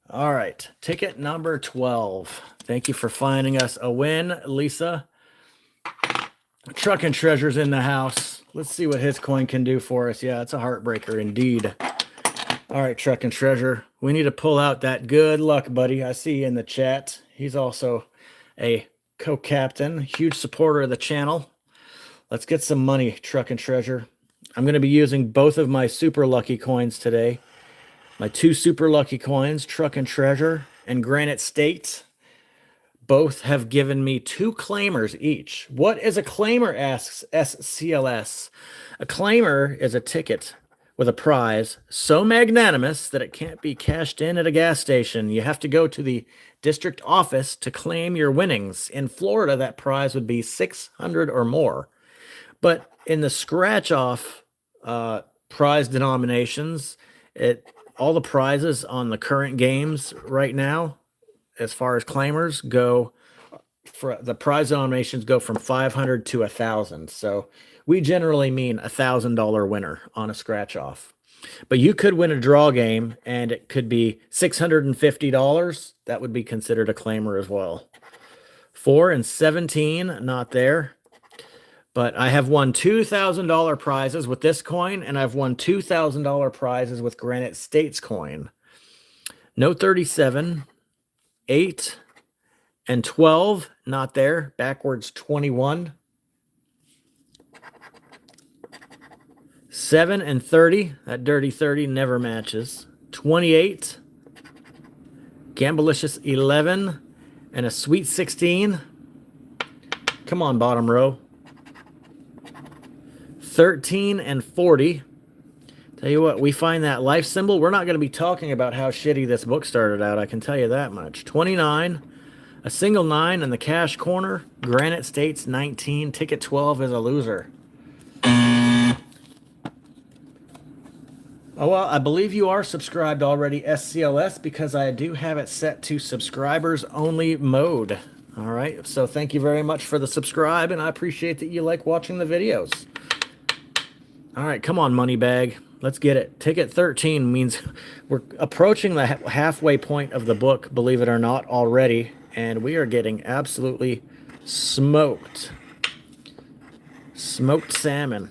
All right, ticket number 12. Thank you for finding us a win, Lisa. Truck and Treasure's in the house. Let's see what his coin can do for us. Yeah, it's a heartbreaker indeed. All right, Truck and Treasure. We need to pull out that good luck, buddy. I see you in the chat. He's also a co-captain, huge supporter of the channel. Let's get some money, Truck and Treasure. I'm going to be using both of my super lucky coins today. My 2 super lucky coins, Truck and Treasure and Granite State. Both have given me 2 claimers each. What is a claimer, asks SCLS. A claimer is a ticket with a prize so magnanimous that it can't be cashed in at a gas station. You have to go to the district office to claim your winnings. In Florida, that prize would be $600 or more. But in the scratch-off prize denominations, all the prizes on the current games right now, as far as claimers go, for the prize denominations go from 500 to 1,000. So we generally mean $1,000 winner on a scratch off. But you could win a draw game and it could be $650. That would be considered a claimer as well. 4 and 17, not there. But I have won $2,000 prizes with this coin, and I've won $2,000 prizes with Granite State's coin. No 37, 8, and 12, not there. Backwards 21. 7 and 30, that dirty 30 never matches. 28, Gamblicious 11, and a sweet 16. Come on, bottom row. 13 and 40. Tell you what, we find that life symbol. We're not going to be talking about how shitty this book started out. I can tell you that much. 29, a single 9 in the cash corner. Granite State's 19. Ticket 12 is a loser. Oh, well, I believe you are subscribed already, SCLS, because I do have it set to subscribers only mode. All right, so thank you very much for the subscribe, and I appreciate that you like watching the videos. All right, come on, money bag. Let's get it. Ticket 13 means we're approaching the halfway point of the book, believe it or not, already, and we are getting absolutely smoked. Smoked salmon.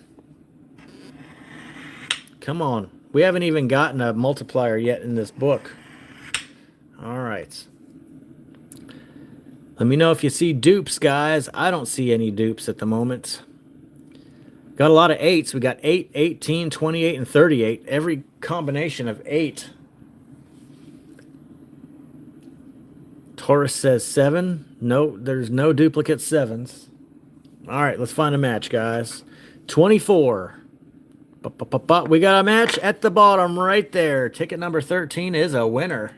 Come on. We haven't even gotten a multiplier yet in this book. All right. Let me know if you see dupes, guys. I don't see any dupes at the moment. Got a lot of 8s. We got 8, 18, 28, and 38. Every combination of 8. Taurus says 7. No, there's no duplicate 7s. All right, let's find a match, guys. 24. We got a match at the bottom right there. Ticket number 13 is a winner.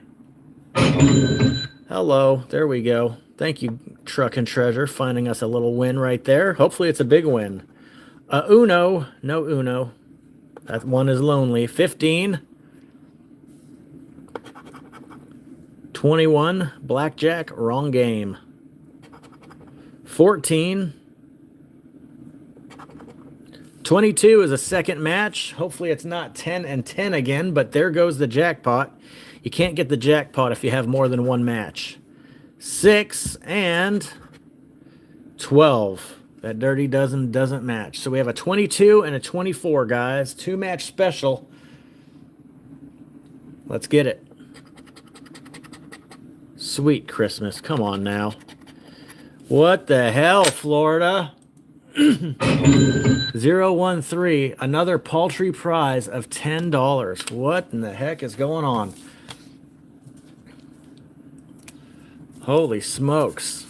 Hello. There we go. Thank you, Truck and Treasure, finding us a little win right there. Hopefully it's a big win. Uno. No Uno. That one is lonely. 15. 21. Blackjack. Wrong game. 14. 22 is a second match. Hopefully it's not 10 and 10 again, but there goes the jackpot. You can't get the jackpot if you have more than one match. 6 and 12. That dirty dozen doesn't match. So we have a 22 and a 24, guys. 2-match special. Let's get it. Sweet Christmas. Come on now. What the hell, Florida? 013, another paltry prize of $10. What in the heck is going on? Holy smokes.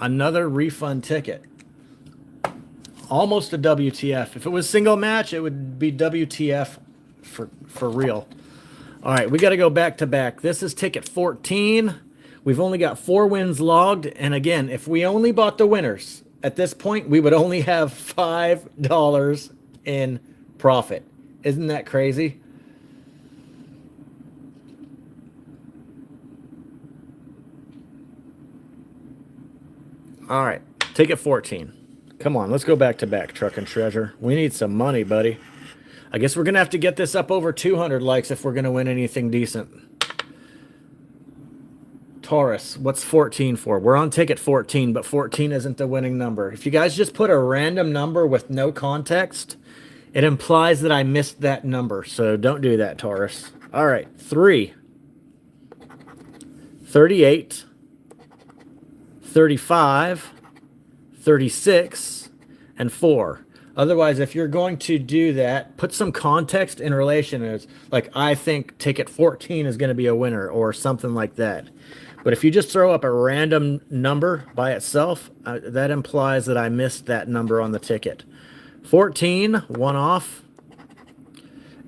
Another refund ticket. Almost a WTF. If it was single match, it would be WTF for real. All right, we got to go back to back. This is ticket 14. We've only got 4 wins logged. And again, if we only bought the winners, at this point, we would only have $5 in profit. Isn't that crazy? All right, ticket 14. Come on, let's go back to back, Truck and Treasure. We need some money, buddy. I guess we're going to have to get this up over 200 likes if we're going to win anything decent. Taurus, what's 14 for? We're on ticket 14, but 14 isn't the winning number. If you guys just put a random number with no context, it implies that I missed that number. So don't do that, Taurus. All right, 3, 38, 35, 36, and 4. Otherwise, if you're going to do that, put some context in relation. It's like, I think ticket 14 is going to be a winner or something like that. But if you just throw up a random number by itself, that implies that I missed that number on the ticket. 14, one off.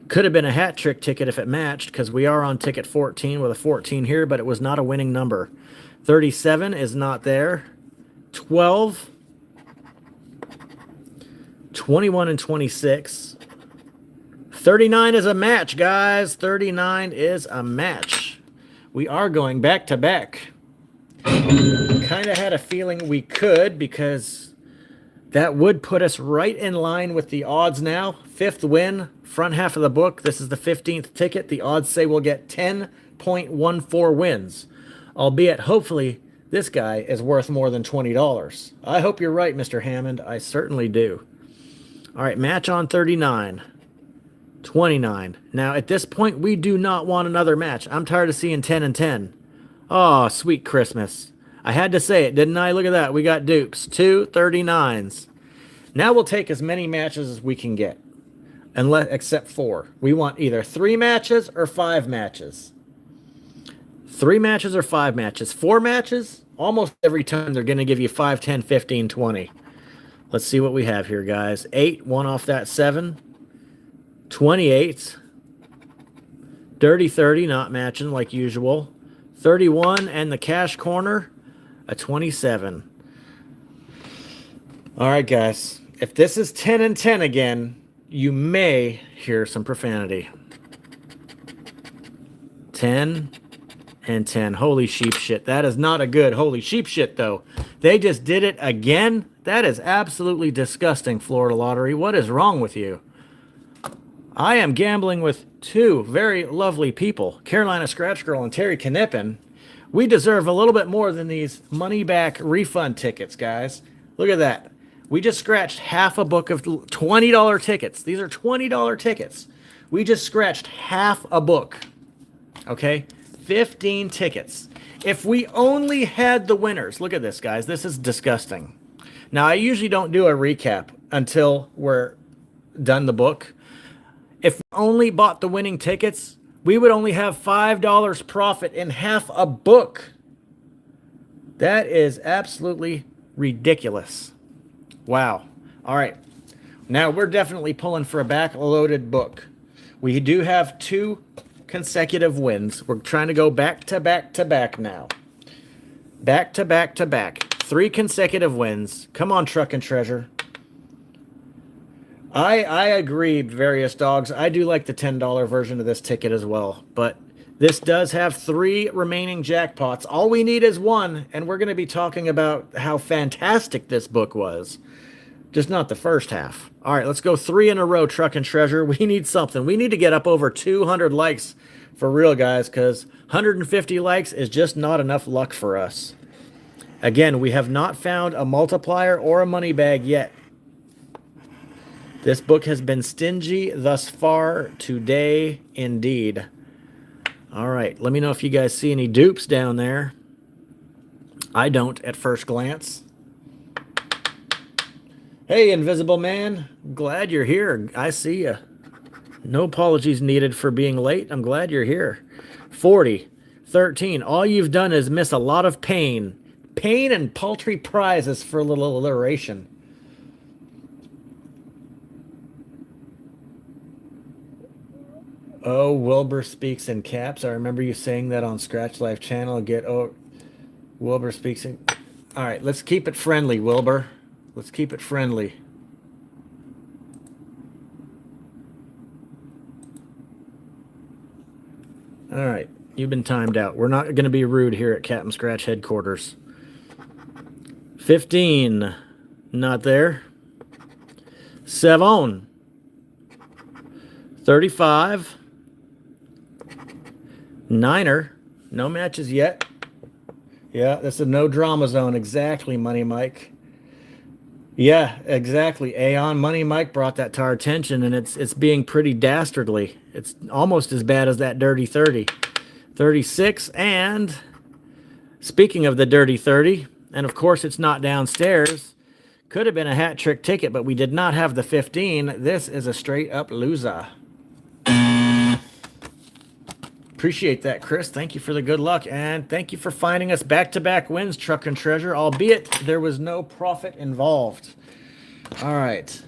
Could have been a hat trick ticket if it matched, because we are on ticket 14 with a 14 here, but it was not a winning number. 37 is not there. 12, 21 and 26. 39 is a match, guys. 39 is a match. We are going back to back. Kind of had a feeling we could, because that would put us right in line with the odds now. 5th win, front half of the book. This is the 15th ticket. The odds say we'll get 10.14 wins. Albeit, hopefully, this guy is worth more than $20. I hope you're right, Mr. Hammond. I certainly do. All right, match on 39. 29. Now, at this point, we do not want another match. I'm tired of seeing 10 and 10. Oh, sweet Christmas. I had to say it, didn't I? Look at that. We got dupes. 2 39s. Now we'll take as many matches as we can get. Except 4. We want either 3 matches or 5 matches. 3 matches or 5 matches. 4 matches, almost every time they're going to give you 5, 10, 15, 20. Let's see what we have here, guys. 8, one off that 7. 28. Dirty 30, not matching like usual. 31, and the cash corner, a 27. All right, guys. If this is 10 and 10 again, you may hear some profanity. 10 and 10. Holy sheep shit. That is not a good holy sheep shit, though. They just did it again. That is absolutely disgusting, Florida Lottery. What is wrong with you? I am gambling with 2 very lovely people, Carolina Scratch Girl and Terry Knippen. We deserve a little bit more than these money-back refund tickets, guys. Look at that. We just scratched half a book of $20 tickets. These are $20 tickets. We just scratched half a book. Okay? 15 tickets. If we only had the winners, look at this, guys. This is disgusting. Now, I usually don't do a recap until we're done the book. If we only bought the winning tickets, we would only have $5 profit in half a book. That is absolutely ridiculous. Wow. All right. Now, we're definitely pulling for a back-loaded book. We do have 2 consecutive wins. We're trying to go back to back to back now. Back to back to back. 3 consecutive wins. Come on, Truck and Treasure. I agree, Various Dogs. I do like the $10 version of this ticket as well. But this does have 3 remaining jackpots. All we need is 1, and we're going to be talking about how fantastic this book was. Just not the first half. All right, let's go 3 in a row, Truck and Treasure. We need something. We need to get up over 200 likes for real, guys, because 150 likes is just not enough luck for us. Again, we have not found a multiplier or a money bag yet. This book has been stingy thus far today, indeed. All right, let me know if you guys see any dupes down there. I don't at first glance. Hey, Invisible Man. Glad you're here. I see you. No apologies needed for being late. I'm glad you're here. 40, 13. All you've done is miss a lot of pain. Pain and paltry prizes for a little alliteration. Oh, Wilbur speaks in caps. I remember you saying that on Scratch Life channel. Wilbur speaks in. All right, let's keep it friendly, Wilbur. Let's keep it friendly. All right, you've been timed out. We're not going to be rude here at Captain Scratch headquarters. 15, not there. 7, 35. Niner, no matches yet. Yeah, that's a no drama zone. Exactly, Money Mike. Yeah, exactly. Aeon Money Mike brought that to our attention, and it's being pretty dastardly. It's almost as bad as that Dirty 30. 36, and speaking of the Dirty 30, and of course it's not downstairs, could have been a hat trick ticket, but we did not have the 15. This is a straight up loser. Appreciate that, Chris. Thank you for the good luck, and thank you for finding us back-to-back wins, Truck and Treasure, albeit there was no profit involved. All right.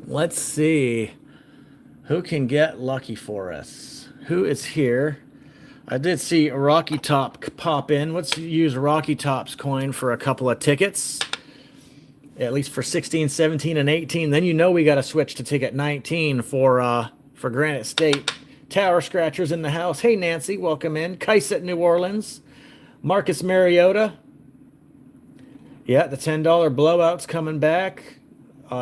Let's see who can get lucky for us. Who is here? I did see Rocky Top pop in. Let's use Rocky Top's coin for a couple of tickets, at least for 16, 17, and 18. Then you know we got to switch to ticket 19 for Granite State. Tower Scratchers in the house. Hey, Nancy, welcome in. Kais at New Orleans. Marcus Mariota. Yeah, the $10 blowout's coming back.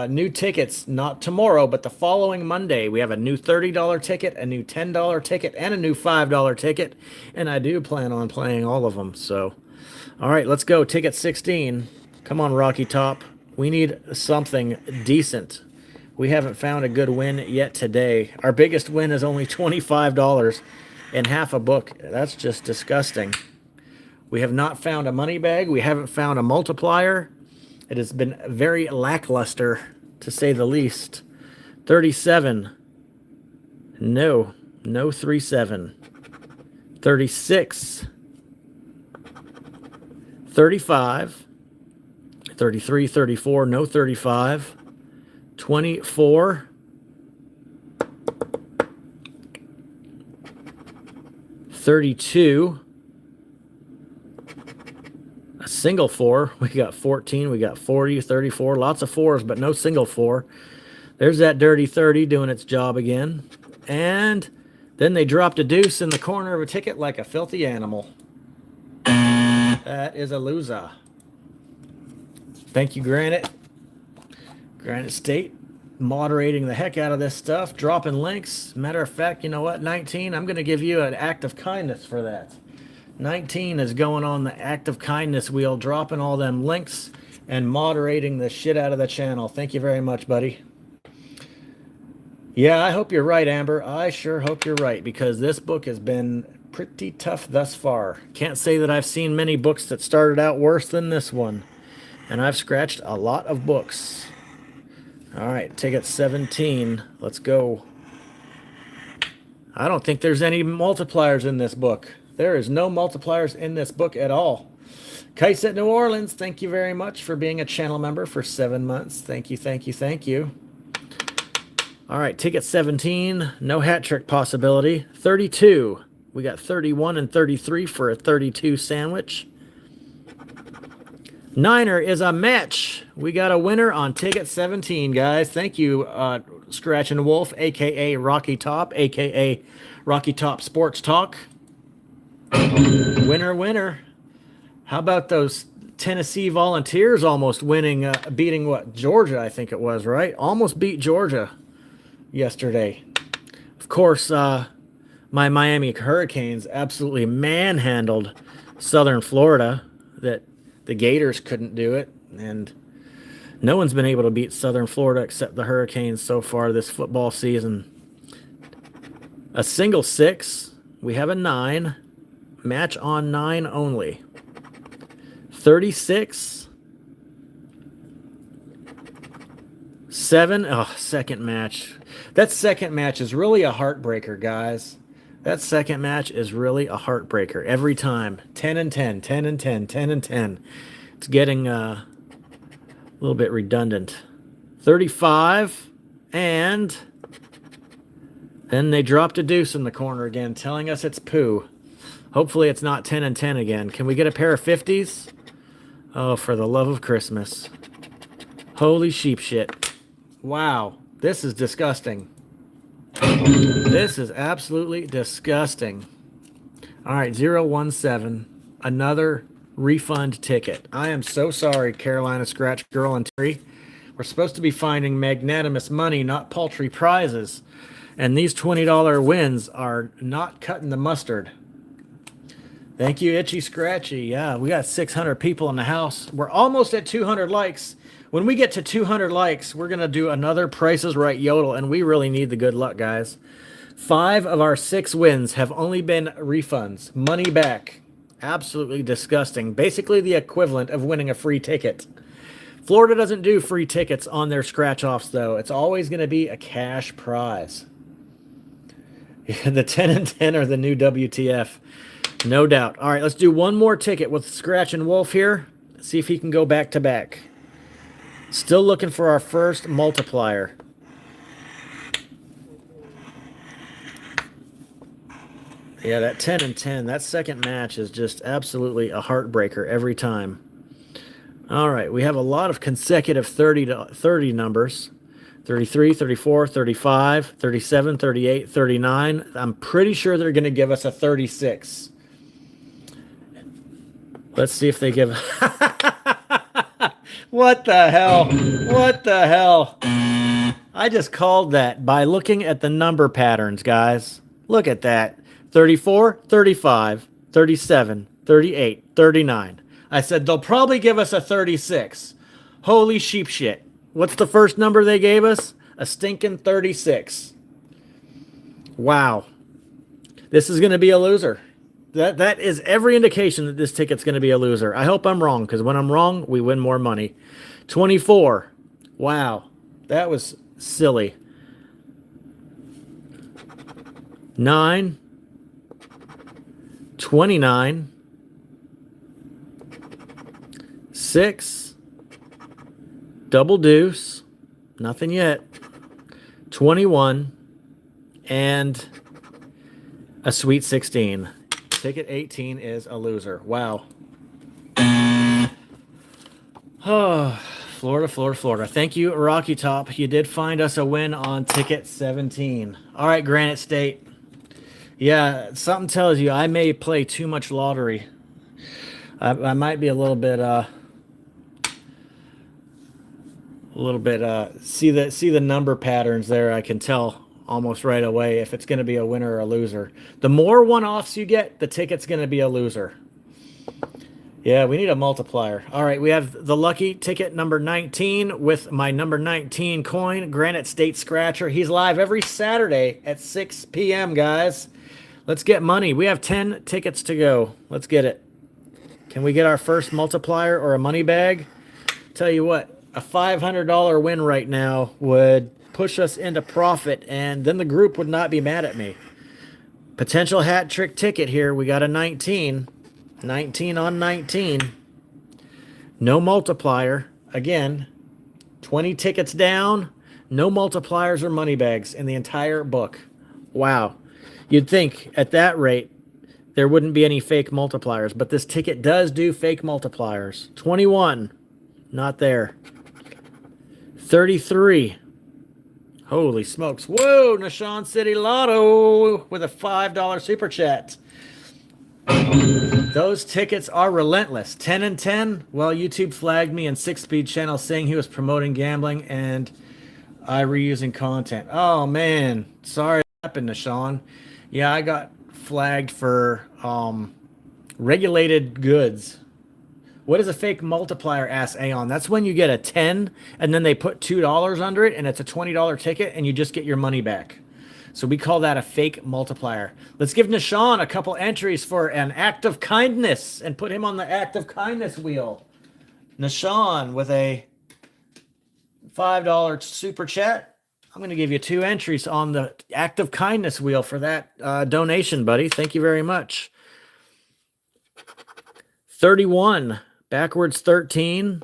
New tickets, not tomorrow, but the following Monday. We have a new $30 ticket, a new $10 ticket, and a new $5 ticket. And I do plan on playing all of them. So, all right, let's go. Ticket 16. Come on, Rocky Top. We need something decent. We haven't found a good win yet today. Our biggest win is only $25 and half a book. That's just disgusting. We have not found a money bag. We haven't found a multiplier. It has been very lackluster, to say the least. 37. No 37. 36. 35. 33, 34, no 35. 24, 32, a single 4. We got 14, we got 40, 34, lots of 4s, but no single 4. There's that Dirty 30 doing its job again. And then they dropped a deuce in the corner of a ticket like a filthy animal. That is a loser. Thank you, Granite State, moderating the heck out of this stuff, dropping links. Matter of fact, you know what, 19, I'm going to give you an act of kindness for that. 19 is going on the act of kindness wheel, dropping all them links and moderating the shit out of the channel. Thank you very much, buddy. Yeah, I hope you're right, Amber. I sure hope you're right, because this book has been pretty tough thus far. Can't say that I've seen many books that started out worse than this one. And I've scratched a lot of books. All right, ticket 17. Let's go. I don't think there's any multipliers in this book. There is no multipliers in this book at all. Kais at New Orleans, thank you very much for being a channel member for 7 months. Thank you, thank you, thank you. All right, ticket 17. No hat trick possibility. 32. We got 31 and 33 for a 32 sandwich. Niner is a match. We got a winner on ticket 17, guys. Thank you, Scratch and Wolf, a.k.a. Rocky Top, a.k.a. Rocky Top Sports Talk. Winner, winner. How about those Tennessee Volunteers almost winning, beating what? Georgia, I think it was, right? Almost beat Georgia yesterday. Of course, my Miami Hurricanes absolutely manhandled Southern Florida. That the Gators couldn't do it, and no one's been able to beat Southern Florida except the Hurricanes so far this football season. A single 6. We have a 9. Match on 9 only. 36. 7. Oh, second match. That second match is really a heartbreaker, guys. That second match is really a heartbreaker every time. 10 and 10, 10 and 10, 10 and 10. It's getting a little bit redundant. 35 and Then they dropped a deuce in the corner again, telling us it's poo. Hopefully it's not 10 and 10 again. Can we get a pair of 50s? Oh, for the love of Christmas. Holy sheep shit. Wow. This is disgusting. This is absolutely disgusting. All right, 017. Another refund ticket. I am so sorry, Carolina Scratch Girl and Terry. We're supposed to be finding magnanimous money, not paltry prizes. And these $20 wins are not cutting the mustard. Thank you, Itchy Scratchy. Yeah, we got 600 people in the house. We're almost at 200 likes. When we get to 200 likes, we're going to do another Price is Right Yodel, and we really need the good luck, guys. 5 of our 6 wins have only been refunds. Money back. Absolutely disgusting. Basically the equivalent of winning a free ticket. Florida doesn't do free tickets on their scratch-offs, though. It's always going to be a cash prize. The 10 and 10 are the new WTF. No doubt. All right, let's do one more ticket with Scratch and Wolf here. See if he can go back to back. Still looking for our first multiplier. Yeah, that 10 and 10, that second match is just absolutely a heartbreaker every time. All right, we have a lot of consecutive 30 numbers. 33, 34, 35, 37, 38, 39. I'm pretty sure they're going to give us a 36. Let's see if they give... What the hell? What the hell? I just called that by looking at the number patterns, guys. Look at that. 34, 35, 37, 38, 39. I said they'll probably give us a 36. Holy sheep shit. What's the first number they gave us? A stinking 36. Wow. This is going to be a loser. That is every indication that this ticket's going to be a loser. I hope I'm wrong, because when I'm wrong, we win more money. 24. Wow. That was silly. 9. 29. 6. Double deuce. Nothing yet. 21. And a sweet 16. Ticket 18 is a loser. Wow. Oh, Florida. Thank you, Rocky Top. You did find us a win on ticket 17. All right, Granite State. Yeah, something tells you I may play too much lottery. I might be a little bit see the number patterns there. I can tell almost right away if it's going to be a winner or a loser. The more one-offs you get, the ticket's going to be a loser. Yeah, we need a multiplier. All right, we have the lucky ticket number 19 with my number 19 coin, Granite State Scratcher. He's live every Saturday at 6 p.m., guys. Let's get money. We have 10 tickets to go. Let's get it. Can we get our first multiplier or a money bag? Tell you what, a $500 win right now would push us into profit, and then the group would not be mad at me. Potential hat trick ticket here. We got a 19. 19 on 19. No multiplier. Again, 20 tickets down. No multipliers or money bags in the entire book. Wow. You'd think at that rate there wouldn't be any fake multipliers, but this ticket does do fake multipliers. 21. Not there. 33. Holy smokes. Whoa, Nashawn City Lotto with a $5 super chat. Those tickets are relentless. 10 and 10. Well, YouTube flagged me in 6-Speed channel saying he was promoting gambling and I reusing content. Oh, man. Sorry what happened, Nashawn. Yeah, I got flagged for regulated goods. What is a fake multiplier, asks Aeon? That's when you get a 10 and then they put $2 under it and it's a $20 ticket and you just get your money back. So we call that a fake multiplier. Let's give Nashawn a couple entries for an act of kindness and put him on the act of kindness wheel. Nashawn with a $5 super chat. I'm going to give you 2 entries on the act of kindness wheel for that donation, buddy. Thank you very much. 31. Backwards 13.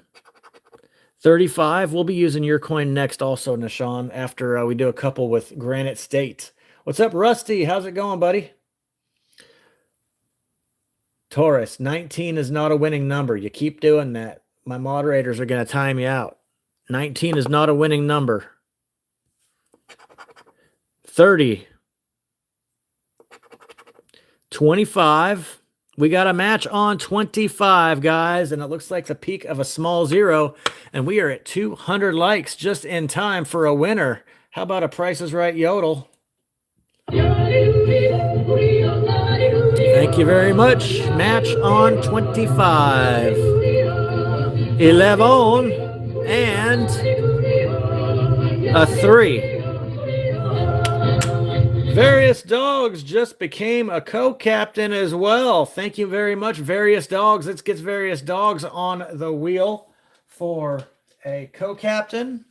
35. We'll be using your coin next also, Nashawn, after we do a couple with Granite State. What's up, Rusty? How's it going, buddy? Taurus, 19 is not a winning number. You keep doing that. My moderators are going to time you out. 19 is not a winning number. 30. 25. We got a match on 25, guys, and it looks like the peak of a small zero, and we are at 200 likes just in time for a winner. How about a Price is Right yodel? Thank you very much. Match on 25. 11 and a 3. Various Dogs just became a co-captain as well. Thank you very much, Various Dogs. Let's get Various Dogs on the wheel for a co-captain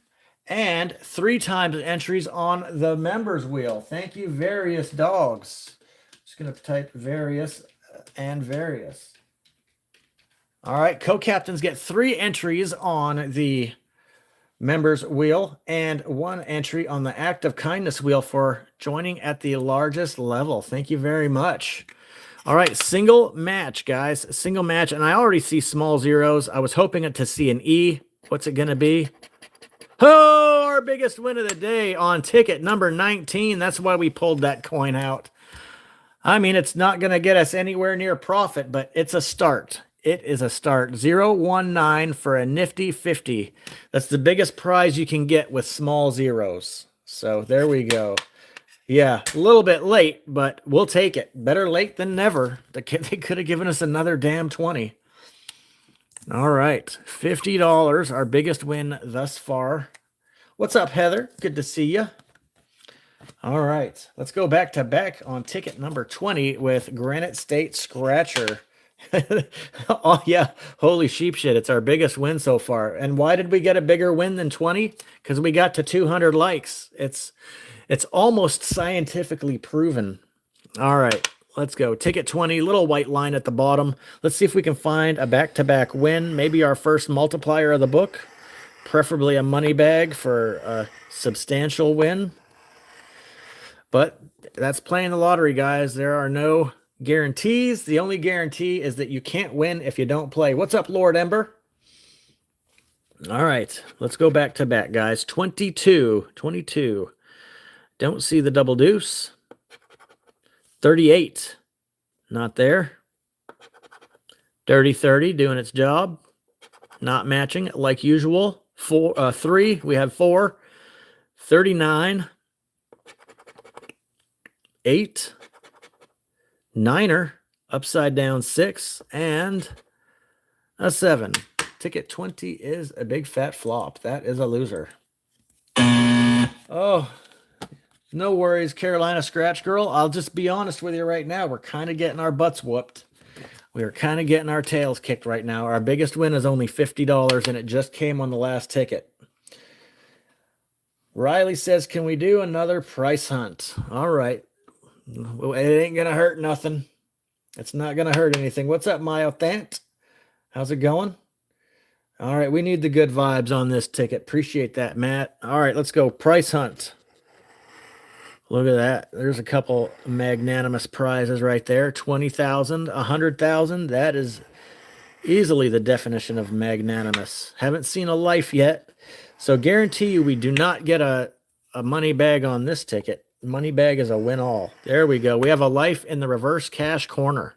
and 3 times entries on the members wheel. Thank you, Various Dogs. Just going to type Various and Various. All right, co-captains get 3 entries on the members wheel and 1 entry on the act of kindness wheel for joining at the largest level. Thank you very much. All right, single match, guys. Single match, and I already see small zeros. I was hoping to see an E. What's it going to be? Oh, our biggest win of the day on ticket number 19. That's why we pulled that coin out. I mean, it's not going to get us anywhere near profit, but it's a start. It is a start. 019 for a nifty 50. That's the biggest prize you can get with small zeros. So there we go. Yeah, a little bit late, but we'll take it. Better late than never. They could have given us another damn 20. All right, $50, our biggest win thus far. What's up, Heather? Good to see you. All right, let's go back to back on ticket number 20 with Granite State Scratcher. Oh, yeah. Holy sheep shit. It's our biggest win so far. And why did we get a bigger win than 20? Because we got to 200 likes. It's almost scientifically proven. All right, let's go. Ticket 20, little white line at the bottom. Let's see if we can find a back-to-back win. Maybe our first multiplier of the book. Preferably a money bag for a substantial win. But that's playing the lottery, guys. There are no guarantees. The only guarantee is that you can't win if you don't play. What's up, Lord Ember? All right, let's go back to back, guys. 22. Don't see the double deuce. 38. Not there. Dirty 30 doing its job. Not matching like usual. 3. We have 4. 39. 8. 9er, upside down 6, and a 7. Ticket 20 is a big fat flop. That is a loser. Oh, no worries, Carolina Scratch Girl. I'll just be honest with you right now. We're kind of getting our butts whooped. We are kind of getting our tails kicked right now. Our biggest win is only $50, and it just came on the last ticket. Riley says, can we do another price hunt? All right. Well, it ain't going to hurt nothing. It's not going to hurt anything. What's up, Myothant? How's it going? All right, we need the good vibes on this ticket. Appreciate that, Matt. All right, let's go. Price hunt. Look at that. There's a couple magnanimous prizes right there. 20,000, 100,000. That is easily the definition of magnanimous. Haven't seen a life yet. So guarantee you we do not get a money bag on this ticket. Money bag is a win all. There we go. We have a life in the reverse cash corner.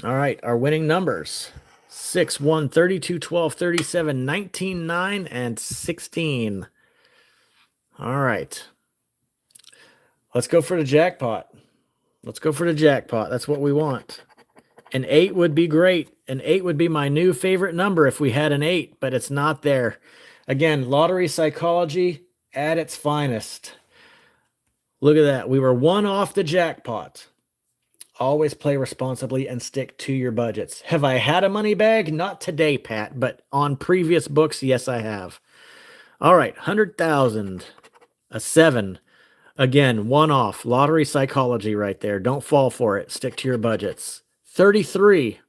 All right, our winning numbers. 6, 1, 32, 12, 37, 19, 9, and 16. All right. Let's go for the jackpot. Let's go for the jackpot. That's what we want. An 8 would be great. An 8 would be my new favorite number if we had an 8, but it's not there. Again, lottery psychology at its finest. Look at that. We were 1 off the jackpot. Always play responsibly and stick to your budgets. Have I had a money bag? Not today, Pat, but on previous books, yes, I have. All right, 100,000. A 7. Again, 1 off. Lottery psychology right there. Don't fall for it. Stick to your budgets. 33.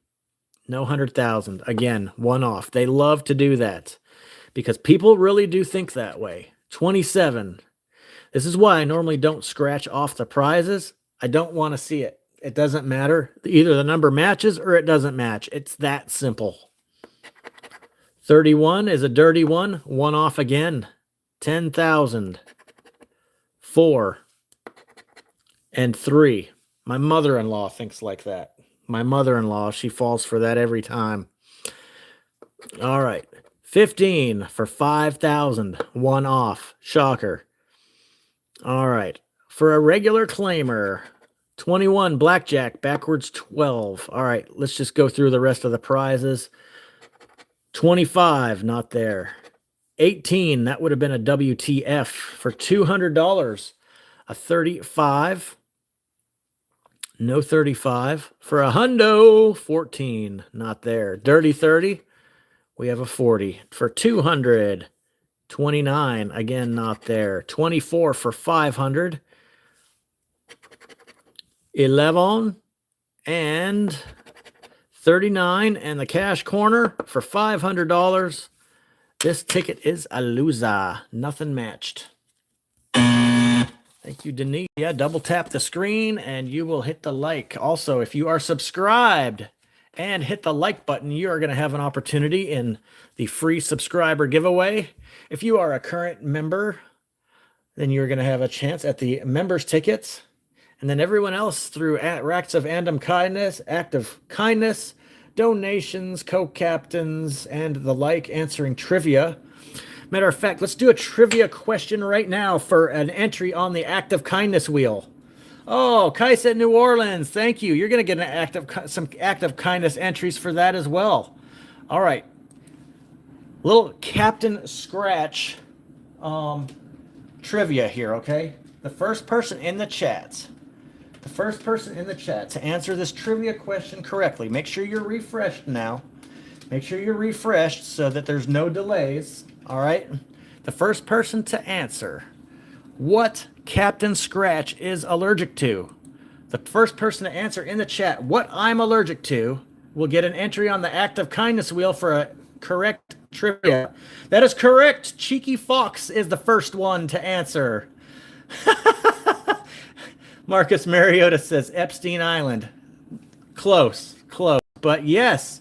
No 100,000. Again, 1 off. They love to do that because people really do think that way. 27. This is why I normally don't scratch off the prizes. I don't want to see it. It doesn't matter. Either the number matches or it doesn't match. It's that simple. 31 is a dirty one. One off again. 10,000. 4 and 3. My mother-in-law thinks like that. My mother-in-law, she falls for that every time. All right. 15 for 5,000. One off. Shocker. All right. For a regular claimer, 21 blackjack, backwards 12. All right. Let's just go through the rest of the prizes. 25, not there. 18, that would have been a WTF for $200. A 35. No 35. For a hundo, 14, not there. Dirty 30. We have a 40 for 200. 29, again, not there. 24 for 500. 11 and 39, and the cash corner for $500. This ticket is a loser. Nothing matched. Thank you, Denise. Yeah, double tap the screen and you will hit the like. Also, if you are subscribed and hit the like button, you are going to have an opportunity in the free subscriber giveaway. If you are a current member, then you're going to have a chance at the members tickets. And then everyone else through acts of kindness, donations, co-captains, and the like, answering trivia. Matter of fact, let's do a trivia question right now for an entry on the act of kindness wheel. Oh, Kais at New Orleans, thank you. You're going to get some act of kindness entries for that as well. All right. Little Captain Scratch trivia here, okay? The first person in the chat to answer this trivia question correctly. Make sure you're refreshed now. Make sure you're refreshed so that there's no delays. All right? The first person to answer what Captain Scratch is allergic to. The first person to answer in the chat what I'm allergic to will get an entry on the Act of Kindness wheel for a correct trivia. That is correct. Cheeky Fox is the first one to answer. Marcus Mariota says Epstein Island. Close. But yes,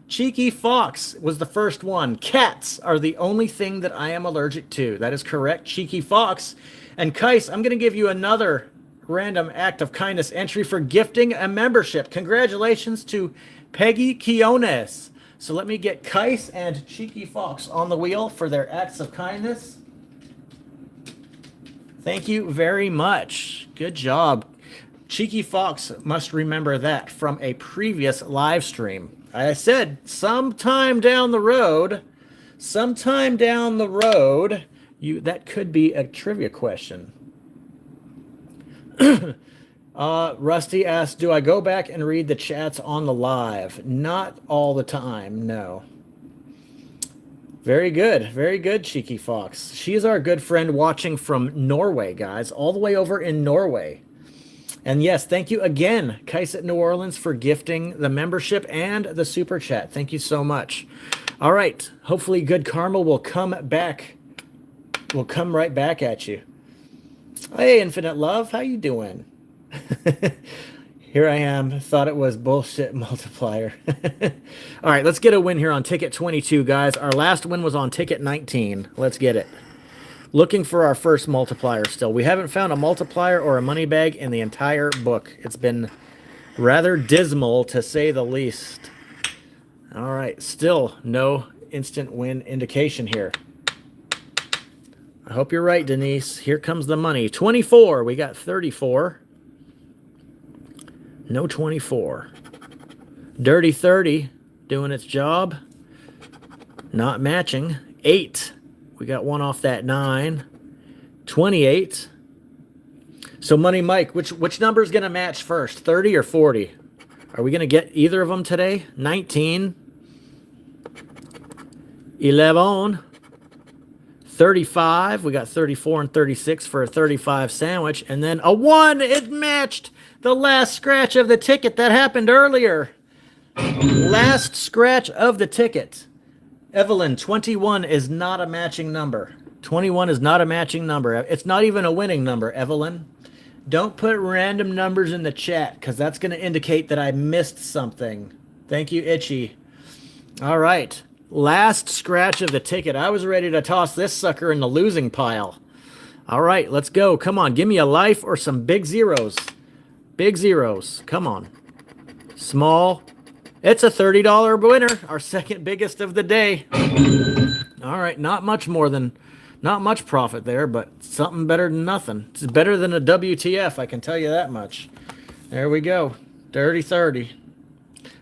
Cheeky Fox was the first one. Cats are the only thing that I am allergic to. That is correct, Cheeky Fox. And Kais, I'm going to give you another random act of kindness entry for gifting a membership. Congratulations to Peggy Quiones. So let me get Kais and Cheeky Fox on the wheel for their acts of kindness. Thank you very much. Good job. Cheeky Fox must remember that from a previous live stream. I said sometime down the road, that could be a trivia question. Rusty asked, do I go back and read the chats on the live? Not all the time, no. Very good, Cheeky Fox. She is our good friend watching from Norway, guys, all the way over in Norway. And yes, thank you again, Kais at New Orleans, for gifting the membership and the super chat. Thank you so much. All right, hopefully good karma will come right back at you. Hey, Infinite Love, how you doing? Here I am. Thought it was bullshit multiplier. All right, let's get a win here on ticket 22, guys. Our last win was on ticket 19. Let's get it. Looking for our first multiplier still. We haven't found a multiplier or a money bag in the entire book. It's been rather dismal, to say the least. All right, still no instant win indication here. I hope you're right, Denise. Here comes the money. 24. We got 34. No 24. Dirty 30 doing its job. Not matching. 8. We got one off that 9. 28. So Money Mike, which number is going to match first? 30 or 40? Are we going to get either of them today? 19. 11. 35. We got 34 and 36 for a 35 sandwich. And then a 1. It matched the last scratch of the ticket that happened earlier. Last scratch of the ticket. Evelyn, 21 is not a matching number. 21 is not a matching number. It's not even a winning number, Evelyn. Don't put random numbers in the chat because that's going to indicate that I missed something. Thank you, Itchy. All right. Last scratch of the ticket. I was ready to toss this sucker in the losing pile. All right, let's go. Come on. Give me a life or some big zeros. Big zeros. Come on. Small. It's a $30 winner. Our second biggest of the day. All right. Not much profit there, but something better than nothing. It's better than a WTF, I can tell you that much. There we go. Dirty 30.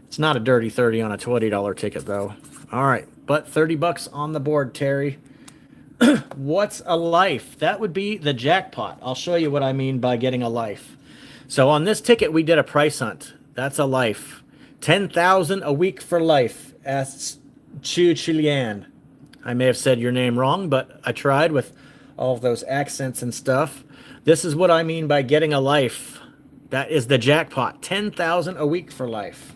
It's not a dirty 30 on a $20 ticket, though. All right, but 30 bucks on the board, Terry. What's a life? That would be the jackpot. I'll show you what I mean by getting a life. So on this ticket, we did a price hunt. That's a life. 10,000 a week for life. Asks Chu Chilian. I may have said your name wrong, but I tried with all of those accents and stuff. This is what I mean by getting a life. That is the jackpot. 10,000 a week for life.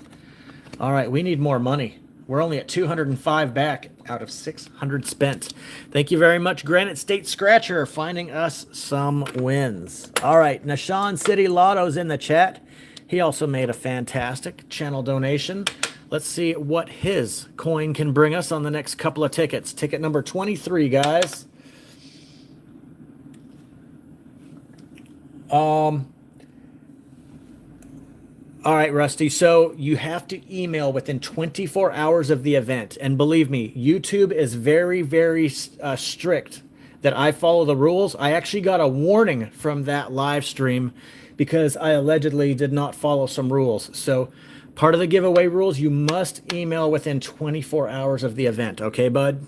All right, we need more money. We're only at 205 back out of 600 spent. Thank you very much, Granite State Scratcher, finding us some wins. All right, Nashan City Lotto's in the chat. He also made a fantastic channel donation. Let's see what his coin can bring us on the next couple of tickets. Ticket number 23, guys. All right, Rusty. So you have to email within 24 hours of the event. And believe me, YouTube is very, very strict that I follow the rules. I actually got a warning from that live stream because I allegedly did not follow some rules. So part of the giveaway rules, you must email within 24 hours of the event. Okay, bud?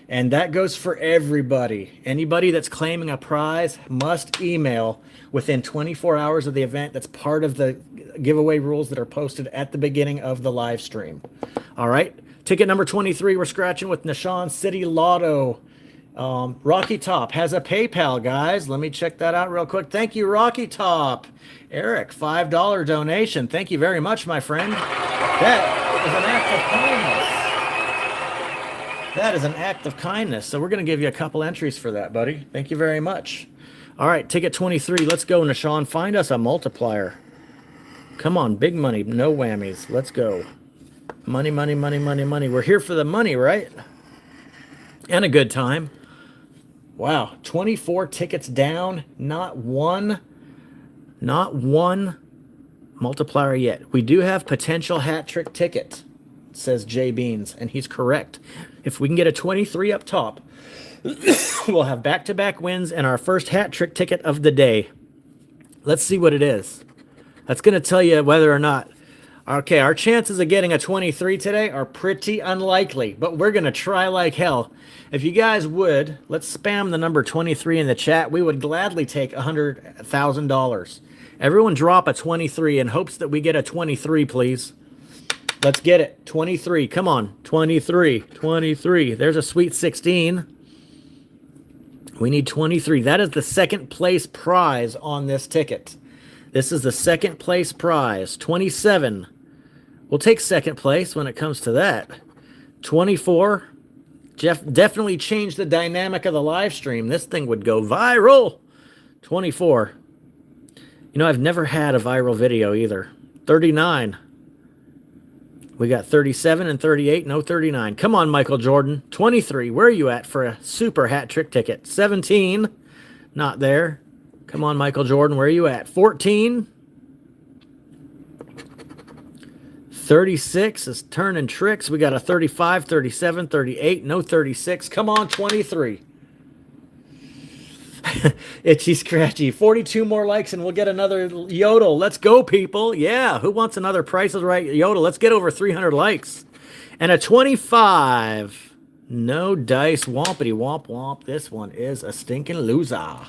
And that goes for everybody. Anybody that's claiming a prize must email within 24 hours of the event. That's part of the giveaway rules that are posted at the beginning of the live stream. All right. Ticket number 23, we're scratching with Nashan City Lotto. Rocky Top has a PayPal, guys. Let me check that out real quick. Thank you, Rocky Top. Eric, $5 donation. Thank you very much, my friend. That is an act of kindness. That is an act of kindness. So we're going to give you a couple entries for that, buddy. Thank you very much. All right, ticket 23. Let's go, Nashawn. Find us a multiplier. Come on, big money, no whammies. Let's go. Money, money, money, money, money. We're here for the money, right? And a good time. Wow, 24 tickets down. Not one multiplier yet. We do have potential hat trick ticket, says Jay Beans, and he's correct. If we can get a 23 up top, we'll have back-to-back wins and our first hat trick ticket of the day. Let's see what it is. That's going to tell you whether or not. Okay, our chances of getting a 23 today are pretty unlikely, but we're going to try like hell. If you guys would, let's spam the number 23 in the chat. We would gladly take $100,000. Everyone drop a 23 in hopes that we get a 23, please. Let's get it. 23. Come on. 23. 23. There's a sweet 16. We need 23. That is the second place prize on this ticket. This is the second place prize. 27. We'll take second place when it comes to that. 24. Jeff definitely changed the dynamic of the live stream. This thing would go viral. 24. You know, I've never had a viral video either. 39. We got 37 and 38, no 39. Come on, Michael Jordan. 23, where are you at for a super hat trick ticket? 17, not there. Come on, Michael Jordan, where are you at? 14. 36 is turning tricks. We got a 35, 37, 38, no 36. Come on, 23. Itchy Scratchy. 42 more likes and we'll get another yodel. Let's go, people. Yeah, who wants another Price is Right yodel? Let's get over 300 likes. And a 25. No dice. Wompity womp womp. This one is a stinking loser.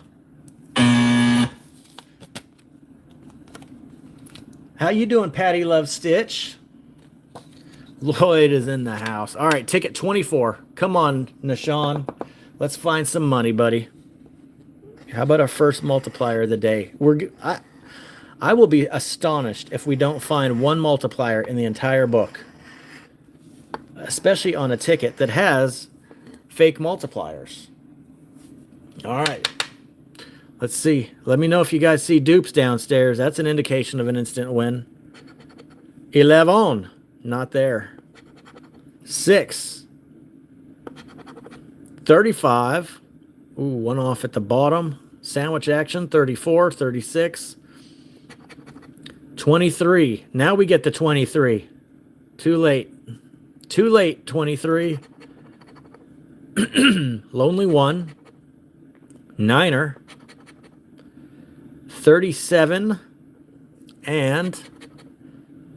How you doing, Patty Love Stitch? Lloyd is in the house. All right, ticket 24. Come on, Nashawn. Let's find some money, buddy. How about our first multiplier of the day? I will be astonished if we don't find one multiplier in the entire book, especially on a ticket that has fake multipliers. All right. Let's see. Let me know if you guys see dupes downstairs. That's an indication of an instant win. 11. Not there. 6. 35. Ooh, one off at the bottom. Sandwich action. 34. 36. 23. Now we get the 23. Too late. Too late, 23. Lonely 1. 9er. 37. And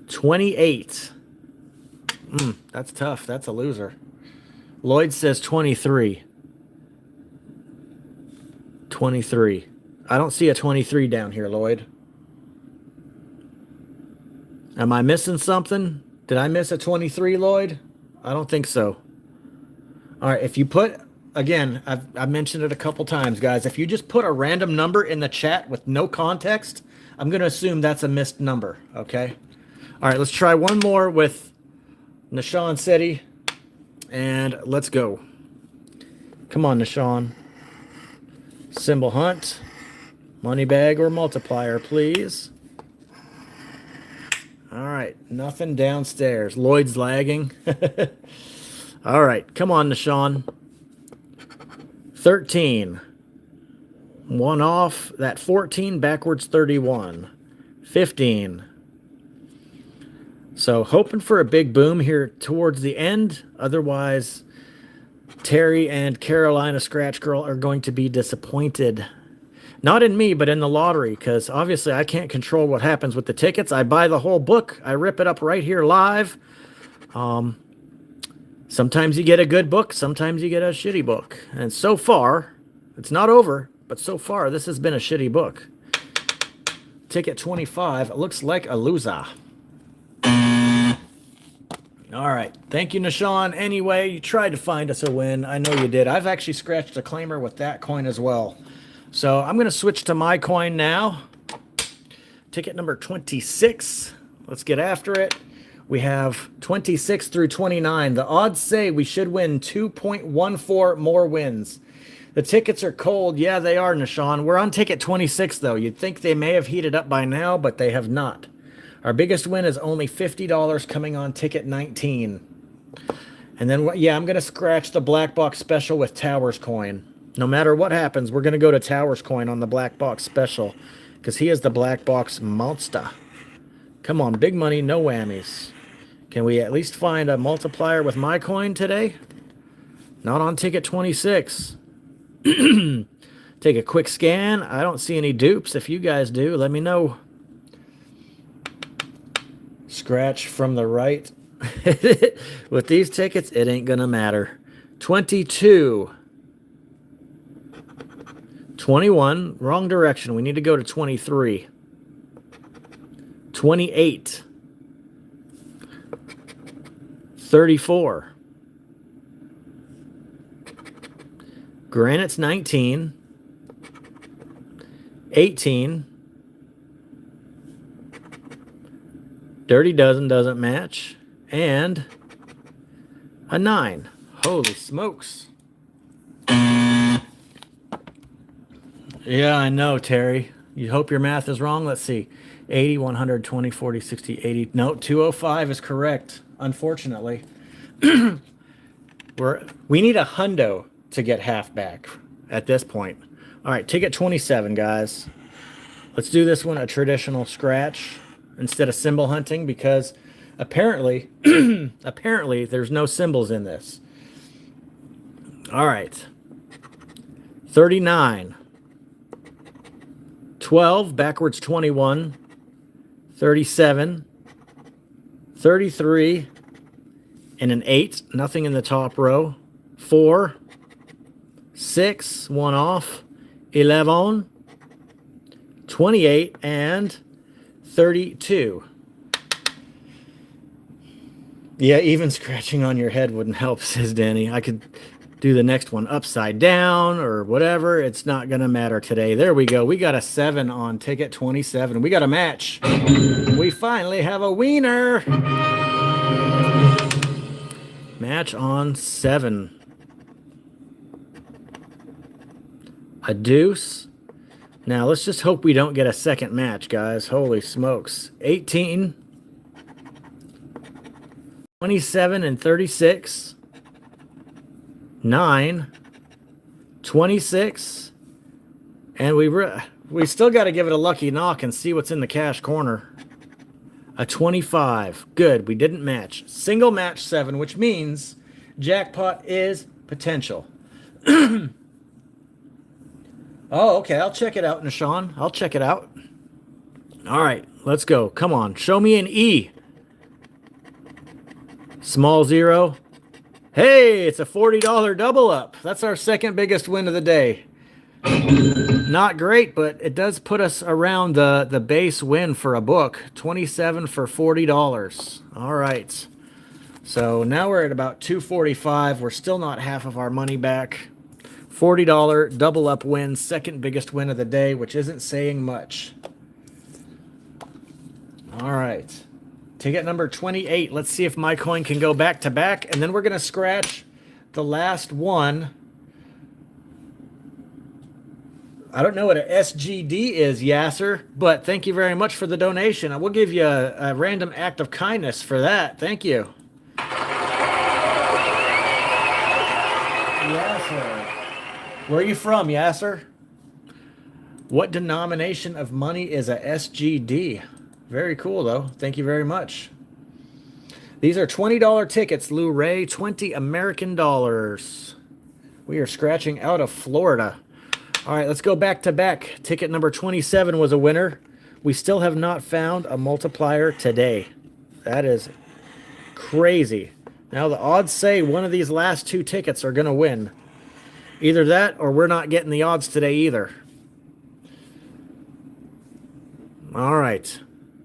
28. That's tough. That's a loser. Lloyd says 23. 23. I don't see a 23 down here, Lloyd. Am I missing something? Did I miss a 23, Lloyd? I don't think so. All right, if you put, again, I've mentioned it a couple times, guys. If you just put a random number in the chat with no context, I'm going to assume that's a missed number, okay? All right, let's try one more with Nishan City, and let's go. Come on, Nishan. Symbol hunt, money bag or multiplier, please. All right, nothing downstairs. Lloyd's lagging. All right, come on, Nishan. 13. One off. That 14, backwards 31. 15. So hoping for a big boom here towards the end. Otherwise, Terry and Carolina Scratch Girl are going to be disappointed. Not in me, but in the lottery, because obviously I can't control what happens with the tickets. I buy the whole book. I rip it up right here live. Sometimes you get a good book. Sometimes you get a shitty book. And so far, it's not over, but so far this has been a shitty book. Ticket 25 looks like a loser. All right. Thank you, Nishan. Anyway, you tried to find us a win. I know you did. I've actually scratched a claimer with that coin as well. So I'm going to switch to my coin now. Ticket number 26. Let's get after it. We have 26 through 29. The odds say we should win 2.14 more wins. The tickets are cold. Yeah, they are, Nishan. We're on ticket 26, though. You'd think they may have heated up by now, but they have not. Our biggest win is only $50 coming on ticket 19. And then, yeah, I'm going to scratch the Blackbox special with Towers coin. No matter what happens, we're going to go to Towers coin on the Blackbox special because he is the Blackbox monster. Come on, big money, no whammies. Can we at least find a multiplier with my coin today? Not on ticket 26. Take a quick scan. I don't see any dupes. If you guys do, let me know. Scratch from the right. With these tickets, it ain't going to matter. 22. 21, wrong direction. We need to go to 23. 28. 34. Granite's 19. 18. Dirty Dozen doesn't match. And a 9. Holy smokes. Yeah, I know, Terry. You hope your math is wrong. Let's see. 80, 100, 20, 40, 60, 80. No, 205 is correct, unfortunately. We need a hundo to get half back at this point. All right, ticket 27, guys. Let's do this one a traditional scratch instead of symbol hunting because apparently, apparently there's no symbols in this. All right. 39. 12, backwards 21, 37, 33, and an 8, nothing in the top row, 4, 6, one off, 11, 28, and 32. Yeah, even scratching on your head wouldn't help, says Danny. I could do the next one upside down or whatever. It's not going to matter today. There we go. We got a 7 on ticket 27. We got a match. We finally have a wiener. Match on 7. a deuce. Now, let's just hope we don't get a second match, guys. Holy smokes. 18, 27, and 36. 9, 26. And we still got to give it a lucky knock and see what's in the cash corner. A 25. Good. We didn't match. Single match 7, which means jackpot is potential. Oh, okay. I'll check it out, Nishan. I'll check it out. All right. Let's go. Come on. Show me an E. Small 0. Hey, it's a $40 double up. That's our second biggest win of the day. Not great, but it does put us around the base win for a book. 27 for $40. All right. So now we're at about $245. We're still not half of our money back. $40 double up win, second biggest win of the day, which isn't saying much. All right. Ticket number 28. Let's see if my coin can go back to back. And then we're going to scratch the last one. I don't know what an SGD is, Yasser, but thank you very much for the donation. I will give you a random act of kindness for that. Thank you. Yasser. Where are you from, Yasser? What denomination of money is a SGD? Very cool, though. Thank you very much. These are $20 tickets, Lou Ray. 20 American dollars. We are scratching out of Florida. All right, let's go back to back. Ticket number 27 was a winner. We still have not found a multiplier today. That is crazy. Now, the odds say one of these last 2 tickets are going to win. Either that or we're not getting the odds today either. All right.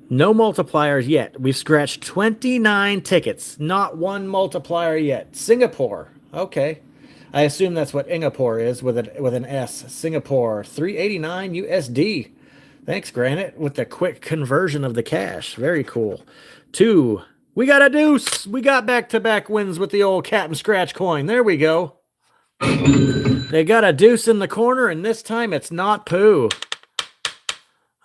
No multipliers yet. We've scratched 29 tickets. Not one multiplier yet. Singapore. Okay. I assume that's what Ingapore is with an S. Singapore. 389 USD. Thanks, Granite, with the quick conversion of the cash. Very cool. 2. We got a deuce. We got back-to-back wins with the old Captain Scratch coin. There we go. They got a deuce in the corner, and this time it's not poo.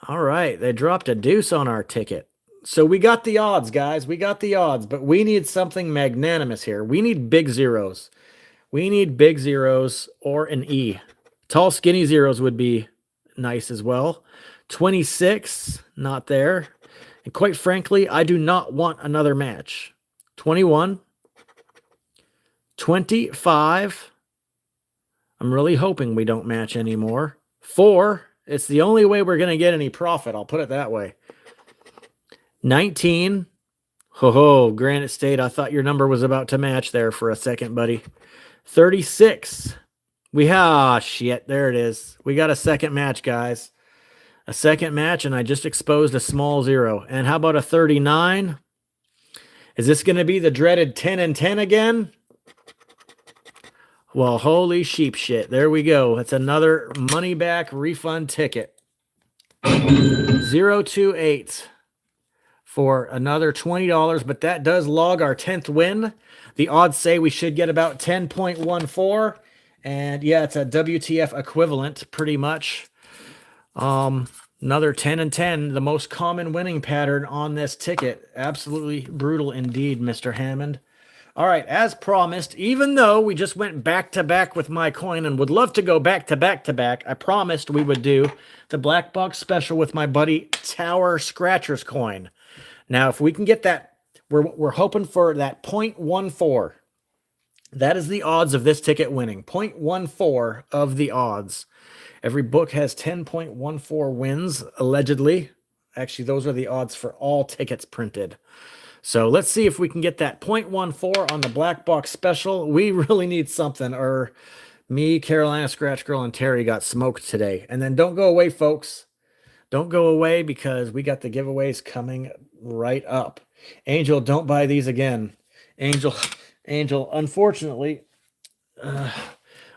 All right, they dropped a deuce on our ticket. So we got the odds, guys. We got the odds, but we need something magnanimous here. We need big zeros. We need big zeros or an E. Tall, skinny zeros would be nice as well. 26, not there. And quite frankly, I do not want another match. 21, 25. I'm really hoping we don't match anymore. 4. It's the only way we're going to get any profit. I'll put it that way. 19. Ho, Granite State. I thought your number was about to match there for a second, buddy. 36. Shit. There it is. We got a second match, guys. A second match, and I just exposed a small 0. And how about a 39? Is this going to be the dreaded 10 and 10 again? Well, holy sheep shit. There we go. It's another money back refund ticket. 028 for another $20, but that does log our 10th win. The odds say we should get about 10.14. And yeah, it's a WTF equivalent pretty much. Another 10 and 10, the most common winning pattern on this ticket. Absolutely brutal indeed, Mr. Hammond. All right, as promised, even though we just went back-to-back with my coin and would love to go back-to-back, I promised we would do the Blackbox special with my buddy Tower Scratcher's coin. Now, if we can get that, we're hoping for that 0.14. That is the odds of this ticket winning. 0.14 of the odds. Every book has 10.14 wins, allegedly. Actually, those are the odds for all tickets printed. So let's see if we can get that 0.14 on the Blackbox special. We really need something, or me, Carolina Scratch Girl, and Terry got smoked today. And then don't go away, folks. Don't go away because we got the giveaways coming right up. Angel, don't buy these again. Angel, unfortunately,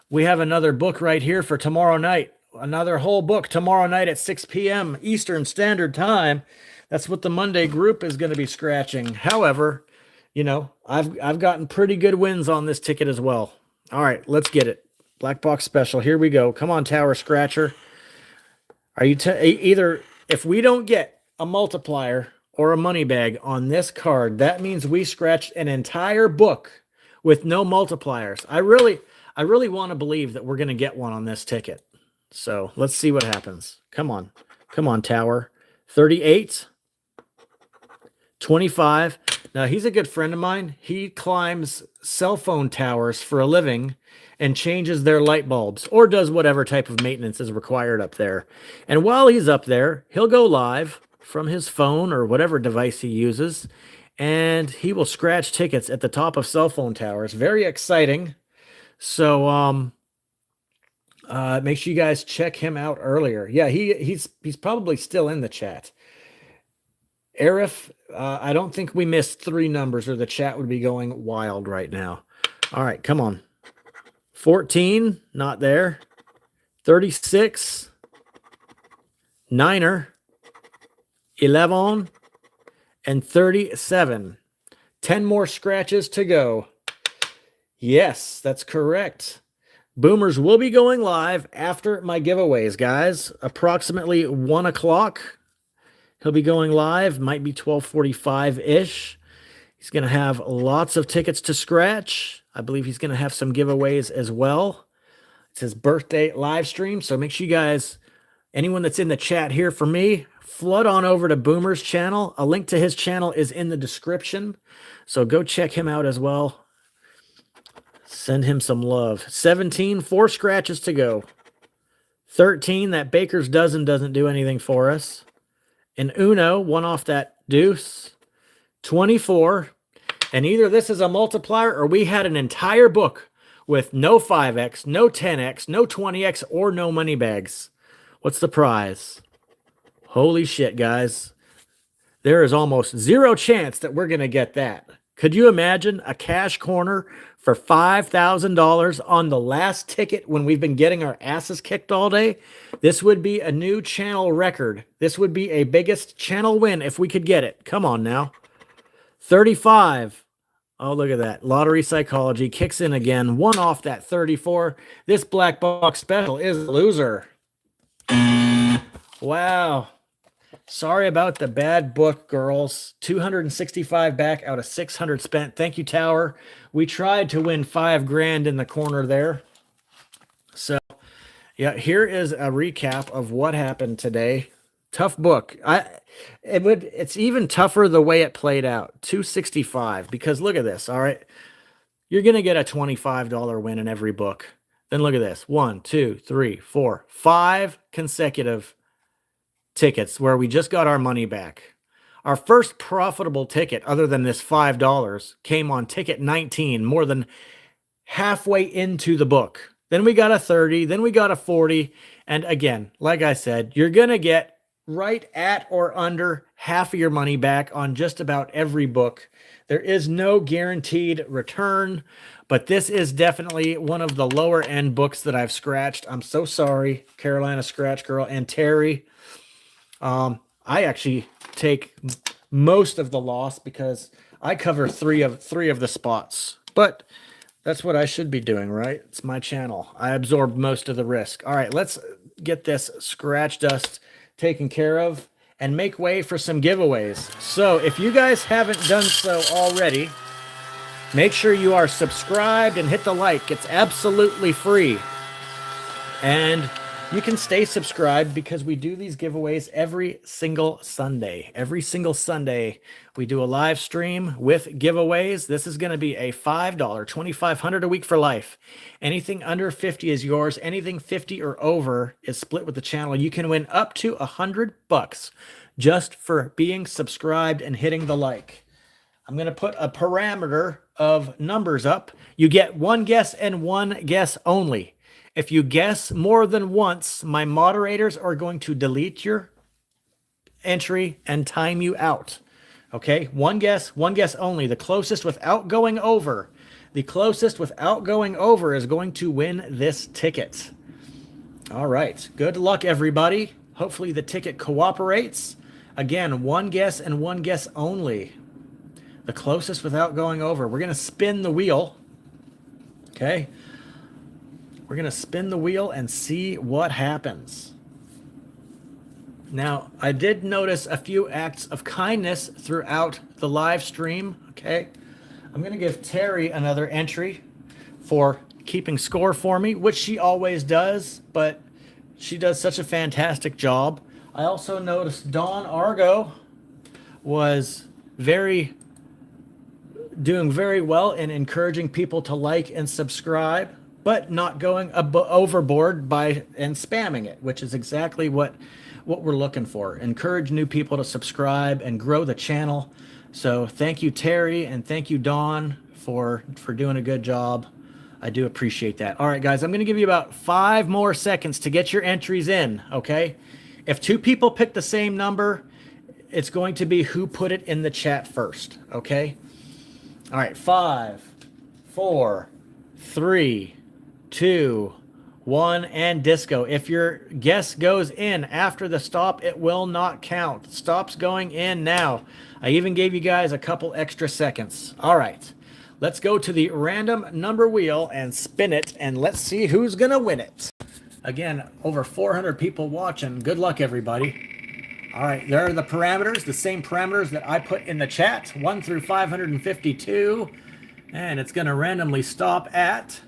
we have another book right here for tomorrow night. Another whole book tomorrow night at 6 p.m. Eastern Standard Time. That's what the Monday group is going to be scratching. However, you know, I've gotten pretty good wins on this ticket as well. All right, let's get it. Black box special. Here we go. Come on, Tower Scratcher. Are you either if we don't get a multiplier or a money bag on this card, that means we scratched an entire book with no multipliers. I really want to believe that we're going to get one on this ticket. So let's see what happens. Come on. Come on, Tower. 38. 25. Now, he's a good friend of mine. He climbs cell phone towers for a living and changes their light bulbs or does whatever type of maintenance is required up there. And while he's up there, he'll go live from his phone or whatever device he uses, and he will scratch tickets at the top of cell phone towers. Very exciting. So make sure you guys check him out earlier. Yeah, he's probably still in the chat. Arif, I don't think we missed 3 numbers or the chat would be going wild right now. All right, come on. 14, not there. 36, Niner, 11, and 37. 10 more scratches to go. Yes, that's correct. Boomers will be going live after my giveaways, guys. Approximately 1 o'clock. He'll be going live, might be 12:45-ish. He's going to have lots of tickets to scratch. I believe he's going to have some giveaways as well. It's his birthday live stream, so make sure you guys, anyone that's in the chat here for me, flood on over to Boomer's channel. A link to his channel is in the description, so go check him out as well. Send him some love. 17, 4 scratches to go. 13, that baker's dozen doesn't do anything for us. And Uno, 1 off that deuce. 24. And either this is a multiplier or we had an entire book with no 5x, no 10x, no 20x, or no money bags. What's the prize? Holy shit, guys. There is almost 0 chance that we're going to get that. Could you imagine a cash corner for $5,000 on the last ticket when we've been getting our asses kicked all day? This would be a new channel record. This would be a biggest channel win if we could get it. Come on now. 35. Oh, look at that. Lottery psychology kicks in again. 1 off that 34. This black box special is a loser. Wow. Sorry about the bad book, girls. 265 back out of 600 spent. Thank you, Tower. We tried to win $5,000 in the corner there. So, yeah, here is a recap of what happened today. Tough book. It's even tougher the way it played out. 265, because look at this, all right? You're going to get a $25 win in every book. Then look at this. 1, 2, 3, 4, 5 consecutive tickets where we just got our money back. Our first profitable ticket, other than this $5, came on ticket 19, more than halfway into the book. Then we got a 30, then we got a 40. And again, like I said, you're going to get right at or under half of your money back on just about every book. There is no guaranteed return, but this is definitely one of the lower end books that I've scratched. I'm so sorry, Carolina Scratch Girl and Terry. I actually take most of the loss because I cover three of the spots, but that's what I should be doing, right? It's my channel. I absorb most of the risk. All right, let's get this scratch dust taken care of and make way for some giveaways. So if you guys haven't done so already, make sure you are subscribed and hit the like. It's absolutely free. And you can stay subscribed because we do these giveaways every single Sunday. Every single Sunday, we do a live stream with giveaways. This is going to be a $5, $2,500 a week for life. Anything under 50 is yours. Anything 50 or over is split with the channel. You can win up to $100 just for being subscribed and hitting the like. I'm going to put a parameter of numbers up. You get 1 guess and 1 guess only. If you guess more than once, my moderators are going to delete your entry and time you out. Okay, 1 guess only. The closest without going over. The closest without going over is going to win this ticket. All right, good luck, everybody. Hopefully the ticket cooperates. Again, 1 guess and 1 guess only. The closest without going over. We're going to spin the wheel. Okay. We're going to spin the wheel and see what happens. Now, I did notice a few acts of kindness throughout the live stream, okay? I'm going to give Terry another entry for keeping score for me, which she always does, but she does such a fantastic job. I also noticed Dawn Argo was doing very well in encouraging people to like and subscribe, but not going overboard and spamming it, which is exactly what we're looking for. Encourage new people to subscribe and grow the channel. So thank you, Terry, and thank you, Dawn, for doing a good job. I do appreciate that. All right, guys, I'm going to give you about 5 more seconds to get your entries in, okay? If 2 people pick the same number, it's going to be who put it in the chat first, okay? All right, 5, 4, 3, 2, 1, and disco. If your guess goes in after the stop, it will not count. Stop's going in now. I even gave you guys a couple extra seconds. All right, let's go to the random number wheel and spin it, and let's see who's going to win it. Again, over 400 people watching. Good luck, everybody. All right, there are the parameters, the same parameters that I put in the chat, 1 through 552, and it's going to randomly stop at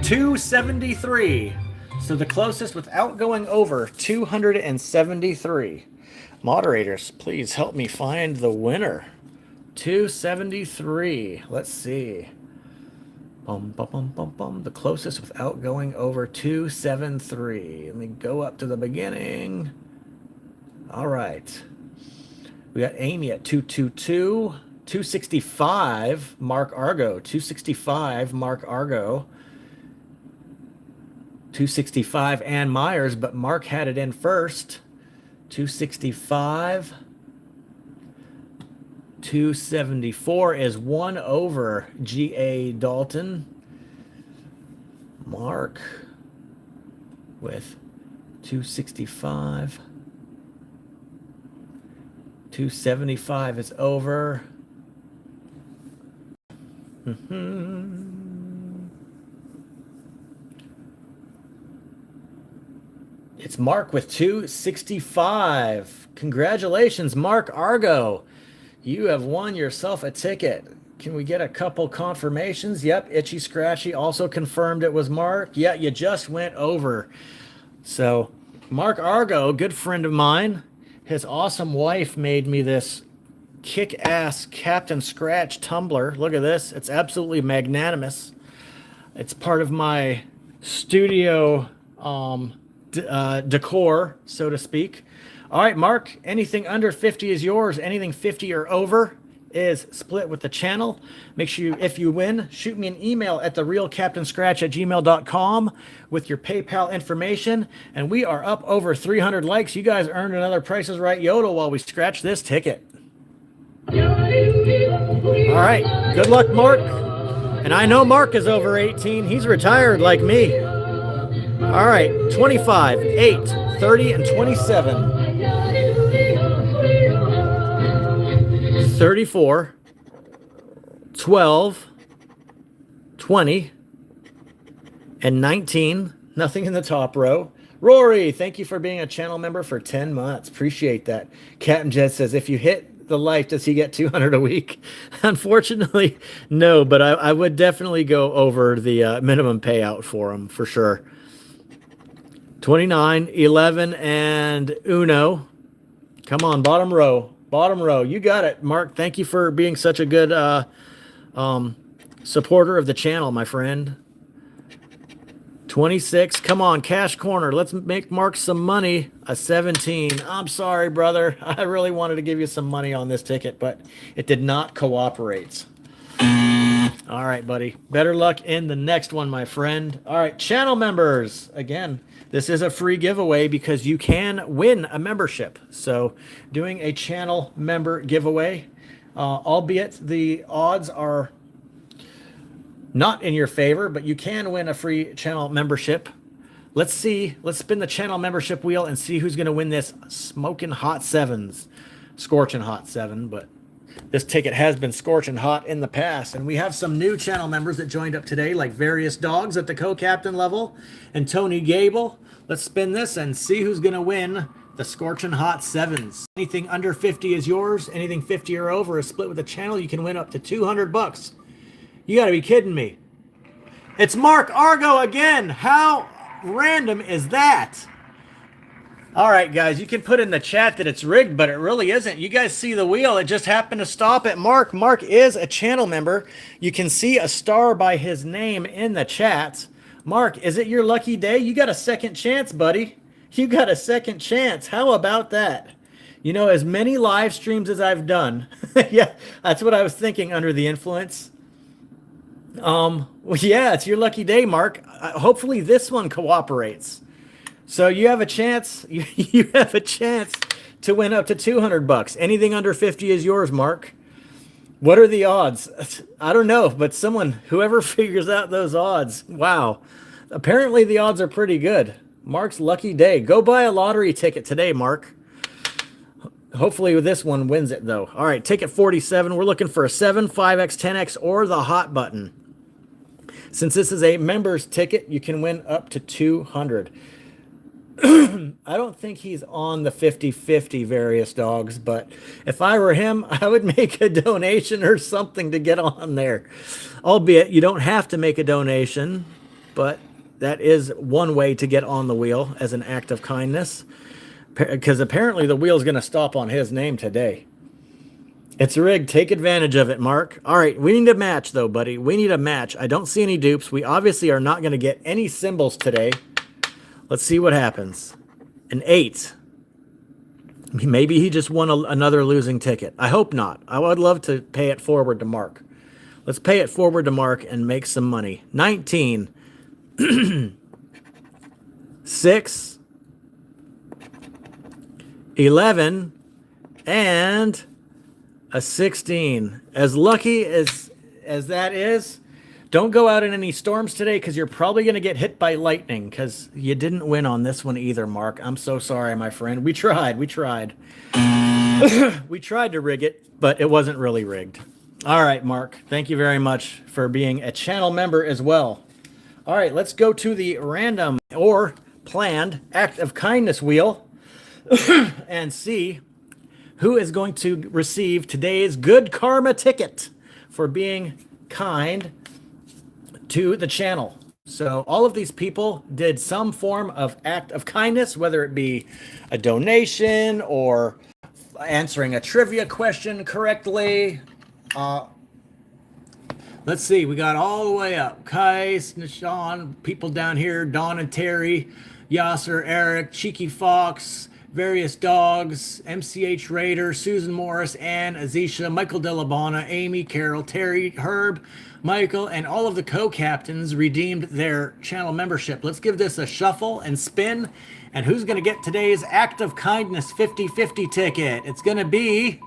273. So the closest without going over 273. Moderators, please help me find the winner. 273. Let's see. Bum, bum, bum, bum, bum. The closest without going over 273. Let me go up to the beginning. All right. We got Amy at 222. 265, Mark Argo. 265, Mark Argo. 265, Ann Myers, but Mark had it in first. 265. 274 is 1 over G.A. Dalton. Mark with 265. 275 is over. It's Mark with 265. Congratulations, Mark Argo. You have won yourself a ticket. Can we get a couple confirmations? Yep, Itchy Scratchy also confirmed it was Mark. Yeah, you just went over. So, Mark Argo, good friend of mine. His awesome wife made me this kick-ass Captain Scratch tumbler. Look at this. It's absolutely magnanimous. It's part of my studio decor, so to speak. All right, Mark, anything under 50 is yours. Anything 50 or over is split with the channel. Make sure you, if you win, shoot me an email at therealcaptainscratch@gmail.com with your PayPal information. And we are up over 300 likes. You guys earned another Price is Right yodel while we scratch this ticket. All right, good luck, Mark. And I know Mark is over 18. He's retired like me. All right, 25, 8, 30, and 27. 34, 12, 20, and 19. Nothing in the top row. Rory, thank you for being a channel member for 10 months. Appreciate that. Captain Jet says, if you hit the life, does he get 200 a week? Unfortunately, no, but I would definitely go over the minimum payout for him, for sure. 29, 11, and Uno. Come on, bottom row. Bottom row. You got it, Mark. Thank you for being such a good supporter of the channel, my friend. 26. Come on, Cash Corner. Let's make Mark some money. A 17. I'm sorry, brother. I really wanted to give you some money on this ticket, but it did not cooperate. All right, buddy. Better luck in the next one, my friend. All right, channel members. Again, this is a free giveaway because you can win a membership. So doing a channel member giveaway, albeit the odds are not in your favor, but you can win a free channel membership. Let's see. Let's spin the channel membership wheel and see who's going to win this smoking hot sevens. Scorching hot 7, but This ticket has been scorching hot in the past, and we have some new channel members that joined up today, like Various Dogs at the co-captain level and Tony Gable. Let's spin this and see who's going to win the scorching hot sevens. Anything under 50 is yours. Anything 50 or over is split with the channel. You can win up to 200 bucks. You got to be kidding me. It's Mark Argo again. How random is that? All right, guys, you can put in the chat that it's rigged, but it really isn't. You guys see the wheel. It just happened to stop at Mark. Mark is a channel member. You can see a star by his name in the chat. Mark, is it your lucky day? You got a second chance, buddy. You got a second chance. How about that? You know, as many live streams as I've done. Yeah, that's what I was thinking under the influence. Well, yeah, it's your lucky day, Mark. Hopefully this one cooperates. So you have a chance. You have a chance to win up to 200 bucks. Anything under 50 is yours, Mark. What are the odds? I don't know, but whoever figures out those odds, wow. Apparently the odds are pretty good. Mark's lucky day. Go buy a lottery ticket today, Mark. Hopefully this one wins it, though. All right, ticket 47. We're looking for a 7, 5X, 10X, or the hot button. Since this is a members ticket, you can win up to 200. I don't think he's on the 50-50 Various Dogs, but if I were him, I would make a donation or something to get on there. Albeit you don't have to make a donation, but that is one way to get on the wheel as an act of kindness, because apparently the wheel's going to stop on his name today. It's rigged. Take advantage of it, Mark. All right, we need a match, though, buddy. We need a match. I don't see any dupes. We obviously are not going to get any symbols today. Let's see what happens. An 8. Maybe he just won another losing ticket. I hope not. I would love to pay it forward to Mark. Let's pay it forward to Mark and make some money. 19. 6. 11. And a 16. As lucky as that is, don't go out in any storms today, because you're probably going to get hit by lightning, because you didn't win on this one either, Mark. I'm so sorry, my friend. We tried. We tried to rig it, but it wasn't really rigged. All right, Mark. Thank you very much for being a channel member as well. All right, let's go to the random or planned act of kindness wheel and see who is going to receive today's good karma ticket for being kind to the channel. So all of these people did some form of act of kindness, whether it be a donation or answering a trivia question correctly. Let's see, we got all the way up. Kais, Nishan, people down here, Don and Terry, Yasser, Eric, Cheeky Fox, Various Dogs, MCH Raider, Susan Morris, Ann, Azisha, Michael Delabana, Amy, Carol, Terry, Herb, Michael, and all of the co-captains redeemed their channel membership. Let's give this a shuffle and spin. And who's going to get today's Act of Kindness 50-50 ticket? It's going to be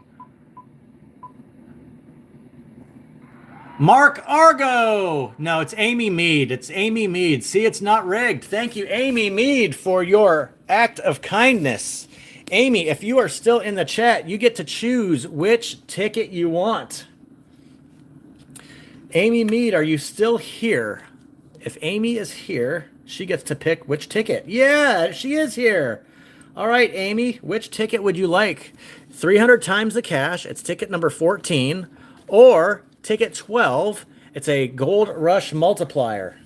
Mark Argo. No, it's Amy Mead. It's Amy Mead. See, it's not rigged. Thank you, Amy Mead, for your act of kindness. Amy, if you are still in the chat, you get to choose which ticket you want. Amy Mead, are you still here? If Amy is here, she gets to pick which ticket. Yeah, she is here. All right, Amy, which ticket would you like? 300 times the cash. It's ticket number 14. Or ticket 12. It's a Gold Rush multiplier.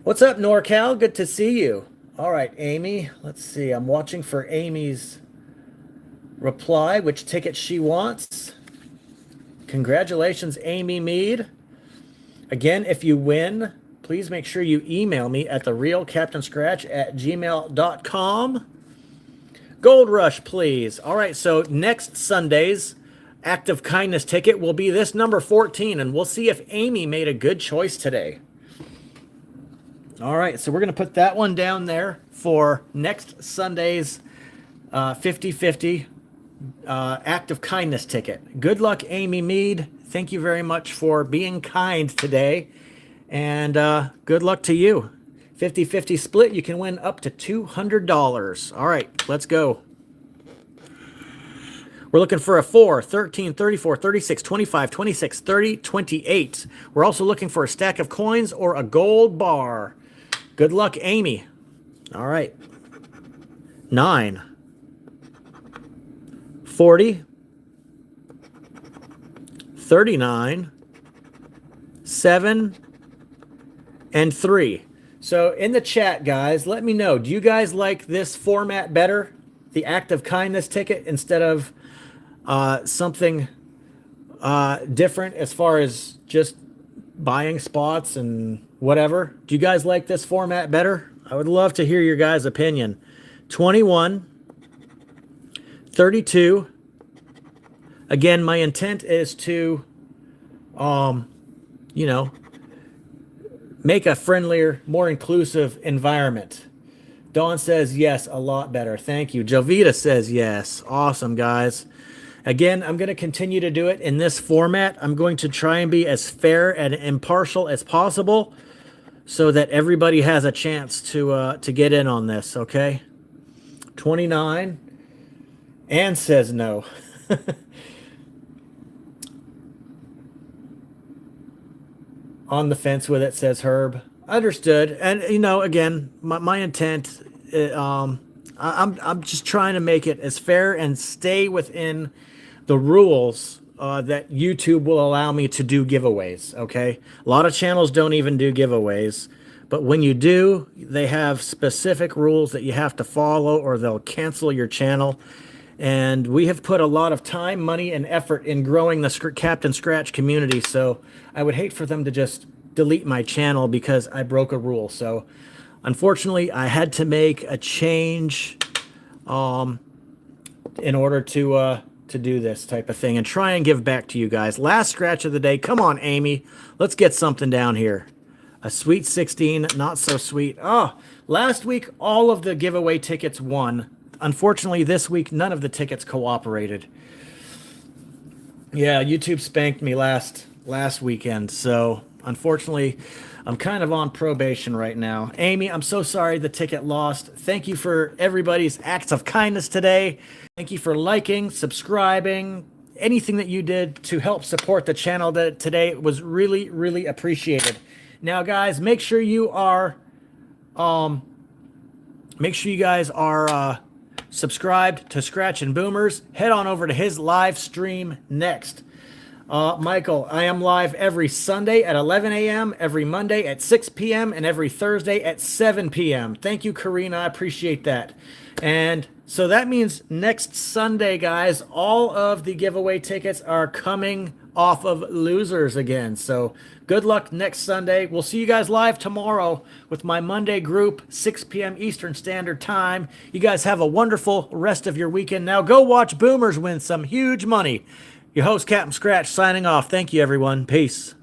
What's up, NorCal? Good to see you. All right, Amy. Let's see. I'm watching for Amy's reply, which ticket she wants. Congratulations, Amy Mead. Again, if you win, please make sure you email me at therealcaptainscratch@gmail.com. Gold Rush, please. All right, so next Sunday's Act of Kindness ticket will be this number 14, and we'll see if Amy made a good choice today. All right, so we're going to put that one down there for next Sunday's 50-50 Act of Kindness ticket. Good luck, Amy Mead. Thank you very much for being kind today, and good luck to you. 50-50 split, you can win up to $200. All right, let's go. We're looking for a 4, 13, 34, 36, 25, 26, 30, 28. We're also looking for a stack of coins or a gold bar. Good luck, Amy. All right. 9, 40, 39, 7, and 3. So in the chat, guys, let me know. Do you guys like this format better? The act of kindness ticket instead of something different as far as just buying spots and whatever? Do you guys like this format better? I would love to hear your guys' opinion. 21, 32. Again, my intent is to, you know, make a friendlier, more inclusive environment. Dawn says yes, a lot better. Thank you. Jovita says yes. Awesome, guys. Again, I'm going to continue to do it in this format. I'm going to try and be as fair and impartial as possible so that everybody has a chance to get in on this, okay? 29. Ann says no. On the fence with it, says Herb. Understood. And you know, again, my intent, I'm just trying to make it as fair and stay within the rules that YouTube will allow me to do giveaways. Okay, a lot of channels don't even do giveaways, but when you do, they have specific rules that you have to follow, or they'll cancel your channel. And we have put a lot of time, money, and effort in growing the Captain Scratch community, so I would hate for them to just delete my channel because I broke a rule. So unfortunately, I had to make a change in order to do this type of thing and try and give back to you guys. Last scratch of the day. Come on, Amy. Let's get something down here. A sweet 16, not so sweet. Oh, last week, all of the giveaway tickets won. Unfortunately, this week, none of the tickets cooperated. Yeah, YouTube spanked me last weekend, so unfortunately, I'm kind of on probation right now. Amy, I'm so sorry the ticket lost. Thank you for everybody's acts of kindness today. Thank you for liking, subscribing, anything that you did to help support the channel today was really, really appreciated. Now, guys, make sure you guys are subscribed to Scratch and Boomers. Head on over to his live stream next. Michael, I am live every Sunday at 11 a.m., every Monday at 6 p.m., and every Thursday at 7 p.m. Thank you, Karina. I appreciate that. And so that means next Sunday, guys, all of the giveaway tickets are coming off of losers again. So good luck next Sunday. We'll see you guys live tomorrow with my Monday group, 6 p.m. Eastern Standard Time. You guys have a wonderful rest of your weekend. Now go watch Boomers win some huge money. Your host, Captain Scratch, signing off. Thank you, everyone. Peace.